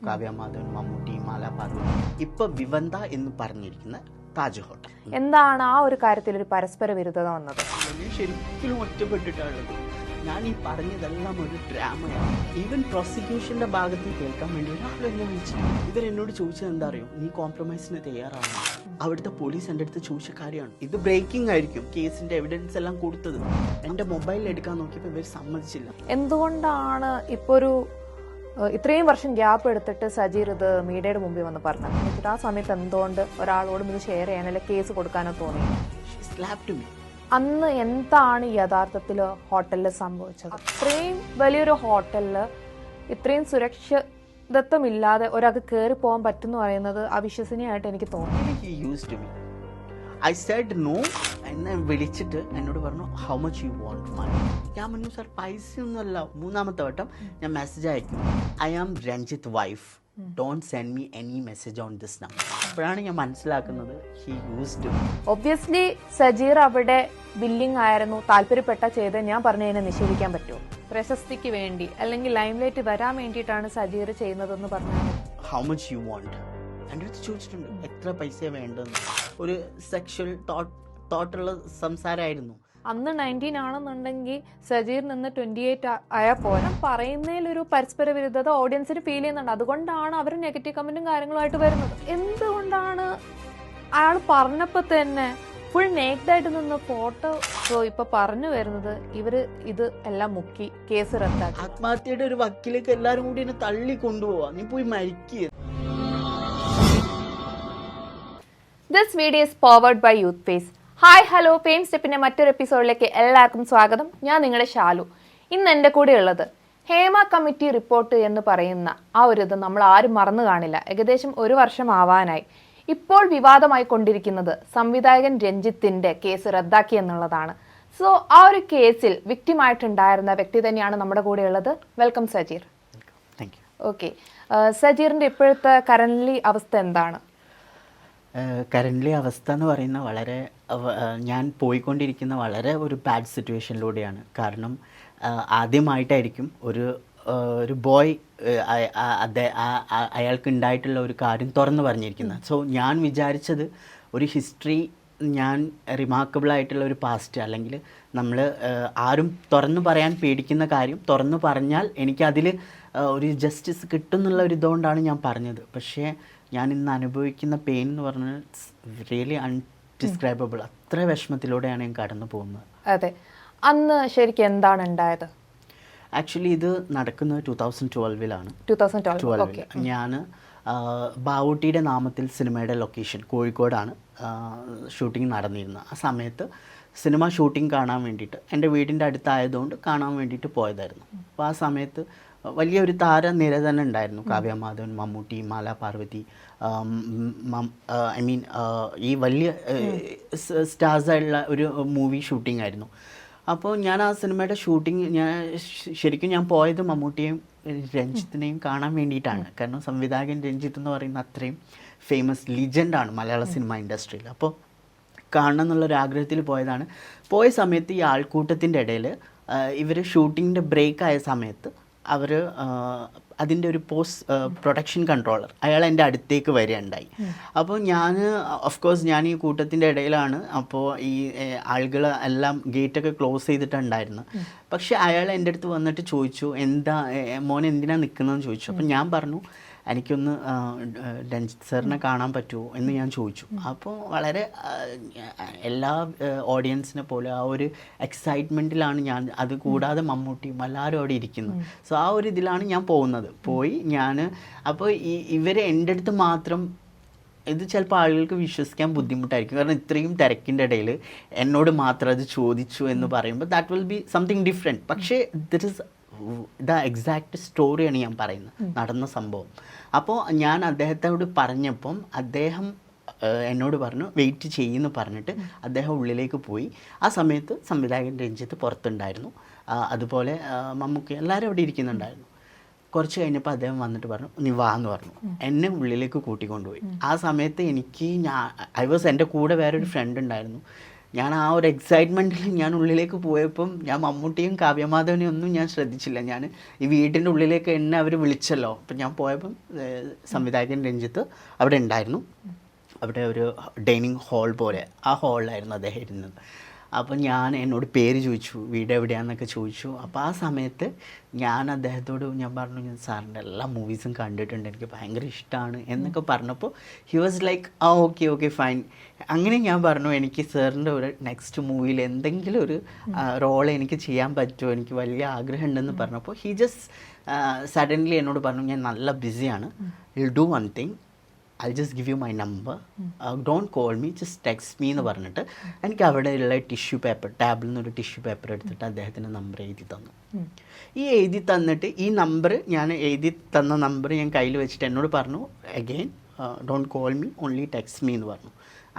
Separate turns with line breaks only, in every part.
കാവ്യ മാധവൻ, മമ്മൂട്ടി, മാല പാർവതി, ഇപ്പൊ വിവന്ത എന്ന് പറഞ്ഞിരിക്കുന്ന താജ് ഹോട്ടൽ.
എന്താണ് ആ ഒരു കാര്യത്തിൽ ഒരു പരസ്പര വിരുദ്ധത വന്നത്?
ശരിക്കും ഒറ്റപ്പെട്ടിട്ടുള്ളത്. ഞാൻ ഈ പറഞ്ഞതെല്ലാം ഒരു ഡ്രാമയാണ്. ഈവൻ പ്രോസിക്യൂഷന്റെ ഭാഗത്ത് കേൾക്കാൻ വേണ്ടി ഒരാളെന്നെ വിളിച്ചു. ഇവരെന്നോട് ചോദിച്ചത് എന്താ അറിയോ, നീ കോംപ്രമൈസിന് തയ്യാറാണ്? അവിടുത്തെ പോലീസ് എൻ്റെ അടുത്ത് ചോദിച്ച കാര്യമാണ്. ഇത് ബ്രേക്കിംഗ് ആയിരിക്കും, കേസിന്റെ എവിഡൻസ് എല്ലാം കൊടുത്തത്. എന്റെ മൊബൈൽ എടുക്കാൻ നോക്കിയപ്പോൾ ഇവർ സമ്മതിച്ചില്ല.
എന്തുകൊണ്ടാണ് ഇപ്പൊ ഇത്രയും വർഷം ഗ്യാപ്പ് എടുത്തിട്ട് സജീർ ഇത് മീഡിയയുടെ മുമ്പിൽ വന്ന് പറഞ്ഞത്? ആ സമയത്ത് എന്തുകൊണ്ട് ഒരാളോടും ഇത് ഷെയർ ചെയ്യാനോ അല്ലെ കേസ് കൊടുക്കാനോ തോന്നി? അന്ന് എന്താണ് യഥാർത്ഥത്തിൽ ഹോട്ടലിൽ സംഭവിച്ചത്? അത്രയും വലിയൊരു ഹോട്ടലില് ഇത്രയും സുരക്ഷിതത്വമില്ലാതെ ഒരാൾക്ക് കയറി പോകാൻ പറ്റും എന്ന് പറയുന്നത് അവിശ്വസനീയമായിട്ട് എനിക്ക് തോന്നി.
I said no. എന്നെ വിളിച്ചിട്ട് എന്നോട് പറഞ്ഞു ഹൗ മച്ച് യു വോണ്ട് മണി. ഞാൻ പറഞ്ഞു സാർ പൈസ ഒന്നുമല്ല. മൂന്നാമത്തെ വട്ടം ഞാൻ മെസ്സേജ് അയക്കും, I am Ranjith wife, don't send me any message on this number. അപ്പോഴാണ് ഞാൻ മനസ്സിലാക്കുന്നത് ഹി യൂസ്ഡ്.
ഒബ്വിയസ്ലി സജീർ അവിടെ ബില്ലിംഗ് ആയിരുന്നു, താല്പര്യപ്പെട്ട ചെയ്ത് ഞാൻ പറഞ്ഞതിനെ നിഷേധിക്കാൻ പറ്റുമോ? പ്രശസ്തിക്ക് വേണ്ടി അല്ലെങ്കിൽ ലൈംലൈറ്റ് വരാൻ വേണ്ടിയിട്ടാണ് സജീർ ചെയ്യുന്നതെന്ന് പറഞ്ഞത്.
ഹൗ മച്ച് യു വോണ്ട് എൻ്റെ അടുത്ത് ചോദിച്ചിട്ടുണ്ട്, എത്ര പൈസ വേണ്ടെന്ന്. ഒരു സെക്ഷൽ തോട്ടുള്ള സംസാരമായിരുന്നു.
അന്ന് 19 ആണെന്നുണ്ടെങ്കിൽ സജീർ നിന്ന് 28 ആയാൽ പോലെ പറയുന്നതിലൊരു പരസ്പര വിരുദ്ധത ഓഡിയൻസിന് ഫീൽ ചെയ്യുന്നുണ്ട്. അതുകൊണ്ടാണ് അവർ നെഗറ്റീവ് കമന്റും കാര്യങ്ങളുമായിട്ട് വരുന്നത്. എന്തുകൊണ്ടാണ് അയാൾ പറഞ്ഞപ്പോ തന്നെ ഫുൾ നേക്ഡായിട്ട് നിന്ന് ഫോട്ടോ ഇപ്പൊ പറഞ്ഞു വരുന്നത് ഇവര് ഇത് എല്ലാം മുക്കി കേസ് റദ്ദാക്കി?
ആത്മഹത്യയുടെ ഒരു വക്കിലേക്ക് എല്ലാരും കൂടി എന്നെ തള്ളി കൊണ്ടുപോവാ, നീ പോയി മരിക്കുക.
This video is powered by youth face. Hi hello, fame സ്റ്റെപ്പിന്റെ മറ്റൊരു എപ്പിസോഡിലേക്ക് എല്ലാവർക്കും സ്വാഗതം. ഞാൻ നിങ്ങളുടെ ഷാലു. ഇന്ന് എൻ്റെ കൂടെ ഉള്ളത് ഹേമ കമ്മിറ്റി റിപ്പോർട്ട് എന്ന് പറയുന്ന ആ ഒരു ഇത് നമ്മൾ ആരും മറന്നു കാണില്ല. ഏകദേശം 1 വർഷം ആവാനായി. ഇപ്പോൾ വിവാദമായി കൊണ്ടിരിക്കുന്നത് സംവിധായകൻ രഞ്ജിത്തിന്റെ കേസ് റദ്ദാക്കി എന്നുള്ളതാണ്. സോ ആ ഒരു കേസിൽ വിക്ടിമായിട്ടുണ്ടായിരുന്ന വ്യക്തി തന്നെയാണ് നമ്മുടെ കൂടെ ഉള്ളത്. വെൽക്കം സജീർ. ഓക്കെ, സജീറിന്റെ ഇപ്പോഴത്തെ കറന്റ്ലി അവസ്ഥ എന്താണ്?
കറൻ്റ്ലി അവസ്ഥ എന്ന് പറയുന്ന വളരെ ഞാൻ പോയിക്കൊണ്ടിരിക്കുന്ന വളരെ ഒരു ബാഡ് സിറ്റുവേഷനിലൂടെയാണ്. കാരണം ആദ്യമായിട്ടായിരിക്കും ഒരു ബോയ് അയാൾക്ക് ഉണ്ടായിട്ടുള്ള ഒരു കാര്യം തുറന്നു പറഞ്ഞിരിക്കുന്നത്. സോ ഞാൻ വിചാരിച്ചത് ഒരു ഹിസ്റ്ററി, ഞാൻ റിമാർക്കബിൾ ആയിട്ടുള്ള ഒരു പാസ്റ്റ്, അല്ലെങ്കിൽ നമ്മൾ ആരും തുറന്നു പറയാൻ പേടിക്കുന്ന കാര്യം തുറന്നു പറഞ്ഞാൽ എനിക്കതിൽ ഒരു ജസ്റ്റിസ് കിട്ടും എന്നുള്ള ഒരു ഇതുകൊണ്ടാണ് ഞാൻ പറഞ്ഞത്. പക്ഷേ ഞാൻ ഇന്ന് അനുഭവിക്കുന്ന പെയിൻ എന്ന് പറഞ്ഞാൽ റിയലി അൺഡിസ്ക്രൈബബിൾ. അത്ര വിഷമത്തിലൂടെയാണ് ഞാൻ കടന്നു പോകുന്നത്.
അതെ, അന്ന് ശരിക്കും എന്താണ് ഉണ്ടായത്?
ആക്ച്വലി ഇത് നടക്കുന്നത് 2012-ലാണ്.
2012
ഞാൻ ബാവൂട്ടിയുടെ നാമത്തിൽ സിനിമയുടെ ലൊക്കേഷൻ കോഴിക്കോടാണ് ഷൂട്ടിംഗ് നടന്നിരുന്നത്. ആ സമയത്ത് സിനിമ ഷൂട്ടിംഗ് കാണാൻ വേണ്ടിയിട്ട് എൻ്റെ വീടിൻ്റെ അടുത്തായതുകൊണ്ട് കാണാൻ വേണ്ടിയിട്ട് പോയതായിരുന്നു. അപ്പോൾ ആ സമയത്ത് വലിയൊരു താരനിര തന്നെ ഉണ്ടായിരുന്നു. കാവ്യ മാധവൻ, മമ്മൂട്ടി, മാല പാർവതി, ഈ വലിയ സ്റ്റാർസായിട്ടുള്ള ഒരു മൂവി ഷൂട്ടിംഗ് ആയിരുന്നു. അപ്പോൾ ഞാൻ ആ സിനിമയുടെ ഷൂട്ടിംഗ് ശരിക്കും ഞാൻ പോയത് മമ്മൂട്ടിയെയും രഞ്ജിത്തിനെയും കാണാൻ വേണ്ടിയിട്ടാണ്. കാരണം സംവിധായകൻ രഞ്ജിത്ത് എന്ന് പറയുന്ന അത്രയും ഫേമസ് ലിജൻഡാണ് മലയാള സിനിമ ഇൻഡസ്ട്രിയിൽ. അപ്പോൾ കാണണം എന്നുള്ളൊരാഗ്രഹത്തിൽ പോയതാണ്. പോയ സമയത്ത് ഈ ആൾക്കൂട്ടത്തിൻ്റെ ഇടയിൽ ഇവർ ഷൂട്ടിങ്ങിൻ്റെ ബ്രേക്ക് ആയ സമയത്ത് അവർ അതിൻ്റെ ഒരു പോസ്റ്റ് പ്രൊഡക്ഷൻ കൺട്രോളർ അയാൾ എൻ്റെ അടുത്തേക്ക് വരികയുണ്ടായി. അപ്പോൾ ഞാൻ ഓഫ്കോഴ്സ് ഞാൻ ഈ കൂട്ടത്തിൻ്റെ ഇടയിലാണ്. അപ്പോൾ ഈ ആളുകൾ എല്ലാം ഗേറ്റൊക്കെ ക്ലോസ് ചെയ്തിട്ടുണ്ടായിരുന്നു. പക്ഷെ അയാൾ എൻ്റെ അടുത്ത് വന്നിട്ട് ചോദിച്ചു, മോൻ എന്തിനാണ് നിൽക്കുന്നതെന്ന് ചോദിച്ചു. അപ്പം ഞാൻ പറഞ്ഞു, എനിക്കൊന്ന് രഞ്ജിത്ത് സാറിനെ കാണാൻ പറ്റുമോ എന്ന് ഞാൻ ചോദിച്ചു. അപ്പോൾ വളരെ എല്ലാ ഓഡിയൻസിനെ പോലെ ആ ഒരു എക്സൈറ്റ്മെൻറ്റിലാണ് ഞാൻ. അത് കൂടാതെ മമ്മൂട്ടിയും എല്ലാവരും അവിടെ ഇരിക്കുന്നു. സോ ആ ഒരു ഇതിലാണ് ഞാൻ പോയി ഞാൻ. അപ്പോൾ ഇവർ എൻ്റെ അടുത്ത് മാത്രം, ഇത് ചിലപ്പോൾ ആളുകൾക്ക് വിശ്വസിക്കാൻ ബുദ്ധിമുട്ടായിരിക്കും. കാരണം ഇത്രയും തിരക്കിൻ്റെ ഇടയിൽ എന്നോട് മാത്രം അത് ചോദിച്ചു എന്ന് പറയുമ്പോൾ that will be something different. പക്ഷേ ദിറ്റ് ഇസ് ദ എക്സാക്റ്റ് സ്റ്റോറിയാണ് ഞാൻ പറയുന്നത്, നടന്ന സംഭവം. അപ്പോൾ ഞാൻ അദ്ദേഹത്തോട് പറഞ്ഞപ്പം അദ്ദേഹം എന്നോട് പറഞ്ഞു വെയിറ്റ് ചെയ്യുമെന്ന് പറഞ്ഞിട്ട് അദ്ദേഹം ഉള്ളിലേക്ക് പോയി. ആ സമയത്ത് സംവിധായകൻ രഞ്ജിത്ത് പുറത്തുണ്ടായിരുന്നു, അതുപോലെ മമ്മൂക്കി എല്ലാവരും അവിടെ ഇരിക്കുന്നുണ്ടായിരുന്നു. കുറച്ച് കഴിഞ്ഞപ്പോൾ അദ്ദേഹം വന്നിട്ട് പറഞ്ഞു നീ വാ എന്ന് പറഞ്ഞു. എന്നെ ഉള്ളിലേക്ക് കൂട്ടിക്കൊണ്ടുപോയി. ആ സമയത്ത് എനിക്ക് എൻ്റെ കൂടെ വേറൊരു ഫ്രണ്ട് ഉണ്ടായിരുന്നു. ഞാൻ ആ ഒരു എക്സൈറ്റ്മെൻറ്റിൽ ഞാൻ ഉള്ളിലേക്ക് പോയപ്പം ഞാൻ മമ്മൂട്ടിയും കാവ്യമാധവനെയും ഒന്നും ഞാൻ ശ്രദ്ധിച്ചില്ല. ഞാൻ ഈ വീട്ടിൻ്റെ ഉള്ളിലേക്ക് എന്നെ അവർ വിളിച്ചല്ലോ. അപ്പം ഞാൻ പോയപ്പം സംവിധായകൻ രഞ്ജിത്ത് അവിടെ ഉണ്ടായിരുന്നു. അവിടെ ഒരു ഡൈനിങ് ഹാൾ പോലെ ആ ഹാളിലായിരുന്നു അദ്ദേഹം ഇരുന്നത്. അപ്പോൾ ഞാൻ എന്നോട് പേര് ചോദിച്ചു, വീട് എവിടെയാണെന്നൊക്കെ ചോദിച്ചു. അപ്പോൾ ആ സമയത്ത് ഞാൻ അദ്ദേഹത്തോട് ഞാൻ പറഞ്ഞു, ഞാൻ സാറിൻ്റെ എല്ലാ മൂവീസും കണ്ടിട്ടുണ്ട്, എനിക്ക് ഭയങ്കര ഇഷ്ടമാണ് എന്നൊക്കെ പറഞ്ഞപ്പോൾ he was like okay fine. അങ്ങനെ ഞാൻ പറഞ്ഞു, എനിക്ക് സാറിൻ്റെ ഒരു നെക്സ്റ്റ് മൂവിയിൽ എന്തെങ്കിലും ഒരു റോൾ എനിക്ക് ചെയ്യാൻ പറ്റുമോ, എനിക്ക് വലിയ ആഗ്രഹം ഉണ്ടെന്ന് പറഞ്ഞപ്പോൾ ഹി ജസ്റ്റ് സഡൻലി എന്നോട് പറഞ്ഞു, ഞാൻ നല്ല ബിസിയാണ്, will do one thing, I'll just give you my number. Don't call me, just text me എന്ന് പറഞ്ഞിട്ട് എനിക്ക് അവിടെയുള്ള ടിഷ്യൂ പേപ്പർ, ടാബിൽ നിന്നൊരു ടിഷ്യൂ പേപ്പർ എടുത്തിട്ട് അദ്ദേഹത്തിൻ്റെ നമ്പർ എഴുതി തന്നു. ഈ എഴുതി തന്നിട്ട് ഈ നമ്പർ ഞാൻ എഴുതി തന്ന നമ്പർ ഞാൻ കയ്യിൽ വെച്ചിട്ട് എന്നോട് പറഞ്ഞു, again don't call me, only text me എന്ന് പറഞ്ഞു.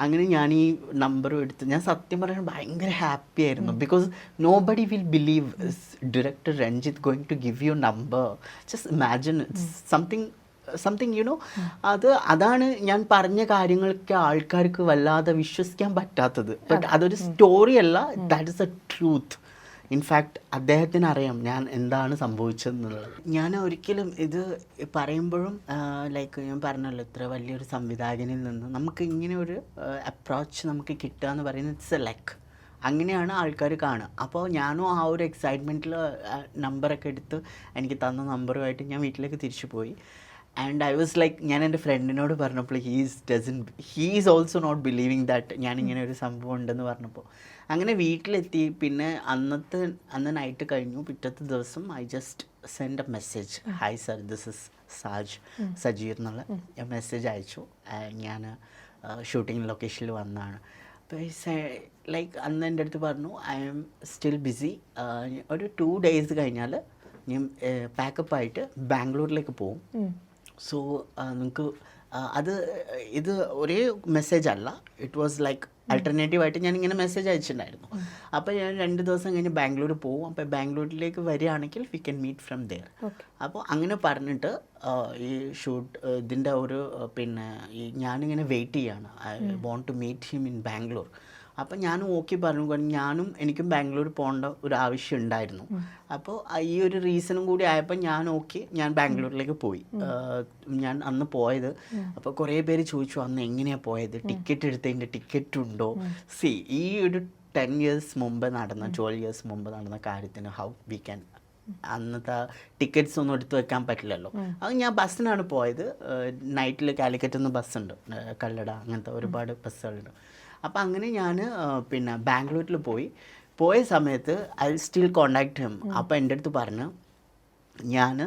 അങ്ങനെ ഞാൻ ഈ നമ്പർ എടുത്ത് ഞാൻ സത്യം പറയാൻ ഭയങ്കര ഹാപ്പി ആയിരുന്നു. Because nobody will believe director Ranjith going to give you number. Just imagine, something you know. അതാണ് ഞാൻ പറഞ്ഞ കാര്യങ്ങളൊക്കെ ആൾക്കാർക്ക് വല്ലാതെ വിശ്വസിക്കാൻ പറ്റാത്തത്. ബട്ട് അതൊരു സ്റ്റോറി അല്ല, that is A truth. In fact അദ്ദേഹത്തിന് അറിയാം ഞാൻ എന്താണ് സംഭവിച്ചതെന്നുള്ളത്. ഞാൻ ഒരിക്കലും ഇത് പറയുമ്പോഴും ലൈക്ക് ഞാൻ പറഞ്ഞല്ലോ, ഇത്ര വലിയൊരു സംവിധായകനിൽ നിന്ന് നമുക്ക് ഇങ്ങനെ ഒരു അപ്രോച്ച് നമുക്ക് കിട്ടുക എന്ന് പറയുന്നത് ഇറ്റ്സ് എ ലക്ക്. അങ്ങനെയാണ് ആൾക്കാർ കാണുക. അപ്പോൾ ഞാനും ആ ഒരു എക്സൈറ്റ്മെൻറ്റിൽ നമ്പറൊക്കെ എടുത്ത് എനിക്ക് തന്ന നമ്പറുമായിട്ട് ഞാൻ വീട്ടിലേക്ക് തിരിച്ചു പോയി. ആൻഡ് ഐ വാസ് ലൈക്ക്, ഞാൻ എൻ്റെ ഫ്രണ്ടിനോട് പറഞ്ഞപ്പോൾ he is also not believing that ഞാനിങ്ങനെ ഒരു സംഭവം ഉണ്ടെന്ന് പറഞ്ഞപ്പോൾ. അങ്ങനെ വീട്ടിലെത്തി. പിന്നെ അന്ന് നൈറ്റ് കഴിഞ്ഞു. പിറ്റത്തെ ദിവസം I just send A message, hi sir, this is Sajeer എന്നുള്ള മെസ്സേജ് അയച്ചു. ഞാൻ ഷൂട്ടിംഗ് ലൊക്കേഷനിൽ വന്നതാണ്. അപ്പോൾ ലൈക്ക് അന്ന് എൻ്റെ അടുത്ത് പറഞ്ഞു, ഐ ആം സ്റ്റിൽ ബിസി, ഒരു 2 days കഴിഞ്ഞാൽ ഞാൻ പാക്കപ്പായിട്ട് ബാംഗ്ലൂരിലേക്ക് പോകും. സോ നിങ്ങൾക്ക് ഇത് ഒരേ മെസ്സേജ് അല്ല, ഇറ്റ് വാസ് ലൈക്ക് ആൾട്ടർനേറ്റീവായിട്ട് ഞാൻ ഇങ്ങനെ മെസ്സേജ് അയച്ചിട്ടുണ്ടായിരുന്നു. അപ്പോൾ ഞാൻ 2 ദിവസം കഴിഞ്ഞ് ബാംഗ്ലൂർ പോകും. അപ്പോൾ ബാംഗ്ലൂരിലേക്ക് വരികയാണെങ്കിൽ we can meet from there. അപ്പോൾ അങ്ങനെ പറഞ്ഞിട്ട് ഈ ഇതിൻ്റെ ഒരു പിന്നെ ഞാനിങ്ങനെ വെയിറ്റ് ചെയ്യാണ്, I want to meet him in Bangalore. അപ്പം ഞാനും ഓക്കെ പറഞ്ഞു. കാരണം എനിക്കും ബാംഗ്ലൂർ പോകേണ്ട ഒരു ആവശ്യം ഉണ്ടായിരുന്നു. അപ്പോൾ ഈ ഒരു റീസണും കൂടി ആയപ്പോൾ ഞാൻ ബാംഗ്ലൂരിലേക്ക് പോയി. ഞാൻ അന്ന് പോയത്, അപ്പോൾ കുറേ പേര് ചോദിച്ചു അന്ന് എങ്ങനെയാണ് പോയത്, ടിക്കറ്റ് എടുത്തതിൻ്റെ ടിക്കറ്റ് ഉണ്ടോ. ഈ ഒരു 10 years മുമ്പ് നടന്ന 12 years മുമ്പ് നടന്ന കാര്യത്തിന് ഹൗ വി ക്യാൻ, അന്നത്തെ ടിക്കറ്റ്സ് ഒന്നും എടുത്ത് വെക്കാൻ പറ്റില്ലല്ലോ. അത് ഞാൻ ബസ്സിനാണ് പോയത്. നൈറ്റിൽ കാലിക്കറ്റിൽ നിന്ന് ബസ്സുണ്ട്, കല്ലട, അങ്ങനത്തെ ഒരുപാട് ബസ്സുകളുണ്ട്. അപ്പോൾ അങ്ങനെ ഞാൻ പിന്നെ ബാംഗ്ലൂരിൽ പോയ സമയത്ത് ഐ സ്റ്റിൽ കോണ്ടാക്ട് ഹിം. അപ്പോൾ എൻ്റെ അടുത്ത് പറഞ്ഞു ഞാൻ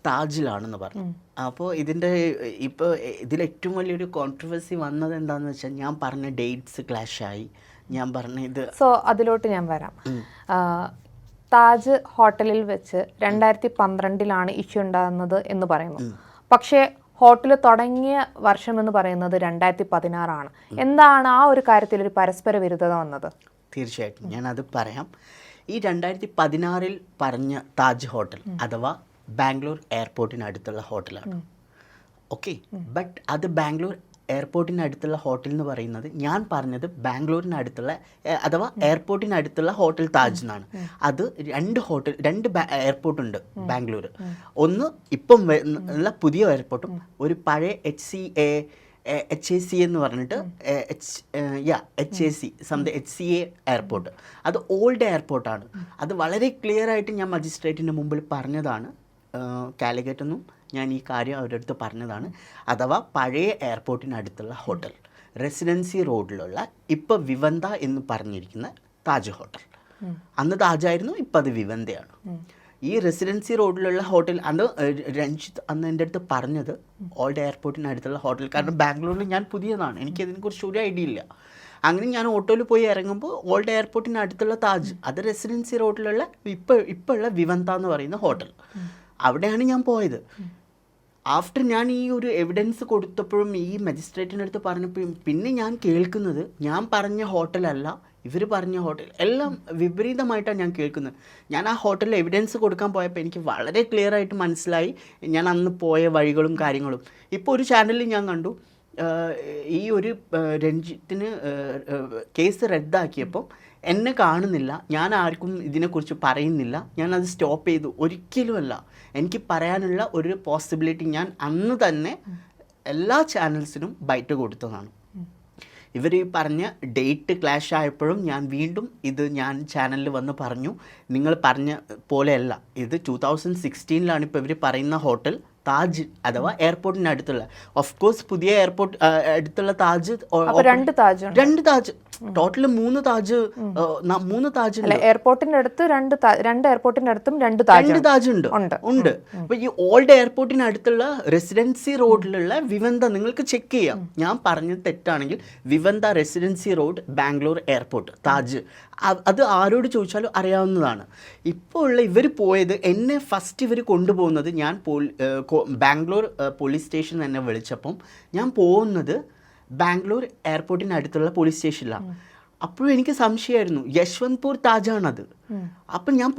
താജിലാണെന്ന് പറഞ്ഞു. അപ്പോൾ ഇപ്പോൾ ഇതിലേറ്റവും വലിയൊരു കോൺട്രവേഴ്സി വന്നത് എന്താണെന്ന് വെച്ചാൽ, ഞാൻ പറഞ്ഞ ഡേറ്റ്സ് ക്ലാഷായി. ഞാൻ പറഞ്ഞ ഇത്
അതിലോട്ട് ഞാൻ വരാം. താജ് ഹോട്ടലിൽ വെച്ച് 2012 ഇഷ്യൂ ഉണ്ടാകുന്നത് എന്ന് പറയുന്നു. പക്ഷേ ഹോട്ടൽ തുടങ്ങിയ വർഷം എന്ന് പറയുന്നത് 2016. എന്താണ് ആ ഒരു കാര്യത്തിൽ ഒരു പരസ്പര വിരുദ്ധത വന്നത്?
തീർച്ചയായിട്ടും ഞാനത് പറയാം. ഈ 2016 പറഞ്ഞ താജ് ഹോട്ടൽ അഥവാ ബാംഗ്ലൂർ എയർപോർട്ടിനടുത്തുള്ള ഹോട്ടലാണ്. ഓക്കെ, ബട്ട് അത് ബാംഗ്ലൂർ എയർപോർട്ടിനടുത്തുള്ള ഹോട്ടൽ എന്ന് പറയുന്നത് ഞാൻ പറഞ്ഞത് ബാംഗ്ലൂരിനടുത്തുള്ള അഥവാ എയർപോർട്ടിനടുത്തുള്ള ഹോട്ടൽ താജ് എന്നാണ്. അത് 2 എയർപോർട്ട് ഉണ്ട് ബാംഗ്ലൂർ. ഒന്ന് ഇപ്പം ഉള്ള പുതിയ എയർപോർട്ടും ഒരു പഴയ HAC എന്ന് പറഞ്ഞിട്ട് HCA എയർപോർട്ട്. അത് ഓൾഡ് എയർപോർട്ടാണ്. അത് വളരെ ക്ലിയർ ആയിട്ട് ഞാൻ മജിസ്ട്രേറ്റിൻ്റെ മുമ്പിൽ പറഞ്ഞതാണ്. കാലിക്കറ്റൊന്നും ഞാൻ ഈ കാര്യം അവരുടെ അടുത്ത് പറഞ്ഞതാണ്. അഥവാ പഴയ എയർപോർട്ടിനടുത്തുള്ള ഹോട്ടൽ, റെസിഡൻസി റോഡിലുള്ള ഇപ്പോൾ വിവന്ത എന്ന് പറഞ്ഞിരിക്കുന്ന താജ് ഹോട്ടൽ. അന്ന് താജായിരുന്നു, ഇപ്പം അത് വിവന്തയാണ്. ഈ റെസിഡൻസി റോഡിലുള്ള ഹോട്ടൽ അന്ന് രഞ്ജിത്ത് അന്ന് എൻ്റെ അടുത്ത് പറഞ്ഞത് ഓൾഡ് എയർപോർട്ടിനടുത്തുള്ള ഹോട്ടൽ. കാരണം ബാംഗ്ലൂരിൽ ഞാൻ പുതിയതാണ്, എനിക്കതിനെക്കുറിച്ച് ഒരു ഐഡിയ ഇല്ല. അങ്ങനെ ഞാൻ ഓട്ടോയിൽ പോയി ഇറങ്ങുമ്പോൾ ഓൾഡ് എയർപോർട്ടിനടുത്തുള്ള താജ്, അത് റെസിഡൻസി റോഡിലുള്ള ഇപ്പോൾ ഉള്ള വിവന്ത എന്ന് പറയുന്ന ഹോട്ടൽ, അവിടെയാണ് ഞാൻ പോയത്. ആഫ്റ്റർ ഞാൻ ഈ ഒരു എവിഡൻസ് കൊടുത്തപ്പോഴും ഈ മജിസ്ട്രേറ്റിൻ്റെ അടുത്ത് പറഞ്ഞപ്പോഴും പിന്നെ ഞാൻ കേൾക്കുന്നത് ഞാൻ പറഞ്ഞ ഹോട്ടലല്ല, ഇവർ പറഞ്ഞ ഹോട്ടൽ, എല്ലാം വിപരീതമായിട്ടാണ് ഞാൻ കേൾക്കുന്നത്. ഞാൻ ആ ഹോട്ടലിൽ എവിഡൻസ് കൊടുക്കാൻ പോയപ്പോൾ എനിക്ക് വളരെ ക്ലിയർ ആയിട്ട് മനസ്സിലായി ഞാൻ അന്ന് പോയ വഴികളും കാര്യങ്ങളും. ഇപ്പോൾ ഒരു ചാനലിൽ ഞാൻ കണ്ടു ഈ ഒരു രഞ്ജിത്തിന് കേസ് റദ്ദാക്കിയപ്പോൾ എന്നെ കാണുന്നില്ല, ഞാൻ ആർക്കും ഇതിനെക്കുറിച്ച് പറയുന്നില്ല, ഞാനത് സ്റ്റോപ്പ് ചെയ്തു. ഒരിക്കലുമല്ല. എനിക്ക് പറയാനുള്ള ഒരു പോസിബിലിറ്റി ഞാൻ അന്ന് തന്നെ എല്ലാ ചാനൽസിനും ബൈറ്റ് കൊടുത്തതാണ്. ഇവർ ഈ പറഞ്ഞ ഡേറ്റ് ക്ലാഷ് ആയപ്പോഴും ഞാൻ വീണ്ടും ഇത് ഞാൻ ചാനലിൽ വന്ന് പറഞ്ഞു, നിങ്ങൾ പറഞ്ഞ പോലെയല്ല, ഇത് 2016 ഇപ്പോൾ ഇവർ പറയുന്ന ഹോട്ടൽ താജ് അഥവാ എയർപോർട്ടിന് അടുത്തുള്ള, ഓഫ് കോഴ്സ് പുതിയ എയർപോർട്ട് അടുത്തുള്ള താജ്, രണ്ട് താജ്, ടോട്ടൽ 3 താജ് ഉണ്ട്.
എയർപോർട്ടിന്റെ അടുത്ത് രണ്ട് എയർപോർട്ടിന്റെ അടുത്തും രണ്ട് താജ് ഉണ്ട്.
അപ്പൊ ഈ ഓൾഡ് എയർപോർട്ടിന് അടുത്തുള്ള റെസിഡൻസി റോഡിലുള്ള വിവന്ത നിങ്ങൾക്ക് ചെക്ക് ചെയ്യാം. ഞാൻ പറഞ്ഞത് തെറ്റാണെങ്കിൽ Vivanta residency road Bangalore airport Taj, അത് ആരോട് ചോദിച്ചാലും അറിയാവുന്നതാണ്. ഇപ്പോൾ ഉള്ള ഇവർ പോയത്, എന്നെ ഫസ്റ്റ് ഇവർ കൊണ്ടുപോകുന്നത്, ഞാൻ ബാംഗ്ലൂർ പോലീസ് സ്റ്റേഷൻ എന്നെ വിളിച്ചപ്പം ഞാൻ പോകുന്നത് ബാംഗ്ലൂർ എയർപോർട്ടിന് അടുത്തുള്ള പോലീസ് സ്റ്റേഷനിലാണ്. അപ്പോഴും എനിക്ക് സംശയമായിരുന്നു, യശ്വന്ത്പൂർ താജാണത്. അപ്പം ഞാൻ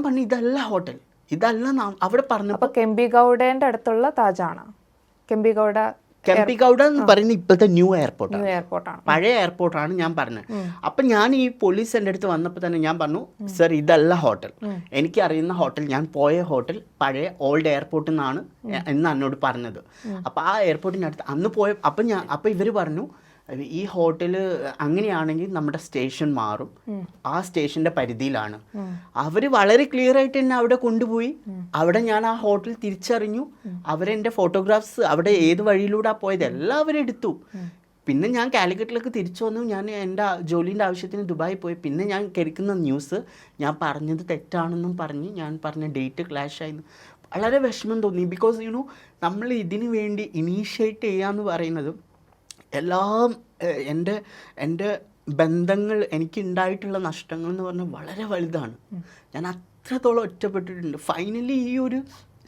പറഞ്ഞു ഇതല്ല ഹോട്ടൽ, ഇതല്ല അവിടെ പറഞ്ഞപ്പോൾ
കെമ്പിഗൌഡേന്റെ അടുത്തുള്ള താജാണ്.
കെമ്പിഗൌഡ എന്ന് പറയുന്നത് ഇപ്പോഴത്തെ ന്യൂ എയർപോർട്ടാണ്, പഴയ എയർപോർട്ടാണ് ഞാൻ പറഞ്ഞത്. അപ്പം ഞാൻ ഈ പോലീസ് എൻ്റെ അടുത്ത് വന്നപ്പോൾ തന്നെ ഞാൻ പറഞ്ഞു, സർ ഇതല്ല ഹോട്ടൽ, എനിക്ക് അറിയുന്ന ഹോട്ടൽ, ഞാൻ പോയ ഹോട്ടൽ പഴയ ഓൾഡ് എയർപോർട്ടിൽ നിന്നാണ് എന്ന് എന്നോട് പറഞ്ഞത്. അപ്പം ആ എയർപോർട്ടിനടുത്ത് അന്ന് അപ്പം ഇവർ പറഞ്ഞു, ഈ ഹോട്ടൽ അങ്ങനെയാണെങ്കിൽ നമ്മുടെ സ്റ്റേഷൻ മാറും, ആ സ്റ്റേഷൻ്റെ പരിധിയിലാണ്. അവർ വളരെ ക്ലിയർ ആയിട്ട് എന്നെ അവിടെ കൊണ്ടുപോയി. അവിടെ ഞാൻ ആ ഹോട്ടൽ തിരിച്ചറിഞ്ഞു. അവരെൻ്റെ ഫോട്ടോഗ്രാഫ്സ് അവിടെ ഏത് വഴിയിലൂടെ പോയത് എല്ലാവരും എടുത്തു. പിന്നെ ഞാൻ കാലിക്കറ്റിലേക്ക് തിരിച്ചു വന്നു. ഞാൻ എൻ്റെ ജോലീൻ്റെ ആവശ്യത്തിന് ദുബായി പോയി. പിന്നെ ഞാൻ കേൾക്കുന്ന ന്യൂസ് ഞാൻ പറഞ്ഞത് തെറ്റാണെന്നും പറഞ്ഞ് ഞാൻ പറഞ്ഞ ഡേറ്റ് ക്ലാഷ് ആയിരുന്നു. വളരെ വിഷമം തോന്നി. ബിക്കോസ് നമ്മൾ ഇതിനു വേണ്ടി ഇനീഷ്യേറ്റ് ചെയ്യാന്ന് പറയുന്നത് എല്ലാം എൻ്റെ ബന്ധങ്ങൾ, എനിക്കുണ്ടായിട്ടുള്ള നഷ്ടങ്ങൾ എന്ന് പറഞ്ഞാൽ വളരെ വലുതാണ്. ഞാൻ അത്രത്തോളം ഒറ്റപ്പെട്ടിട്ടുണ്ട്. ഫൈനലി ഈ ഒരു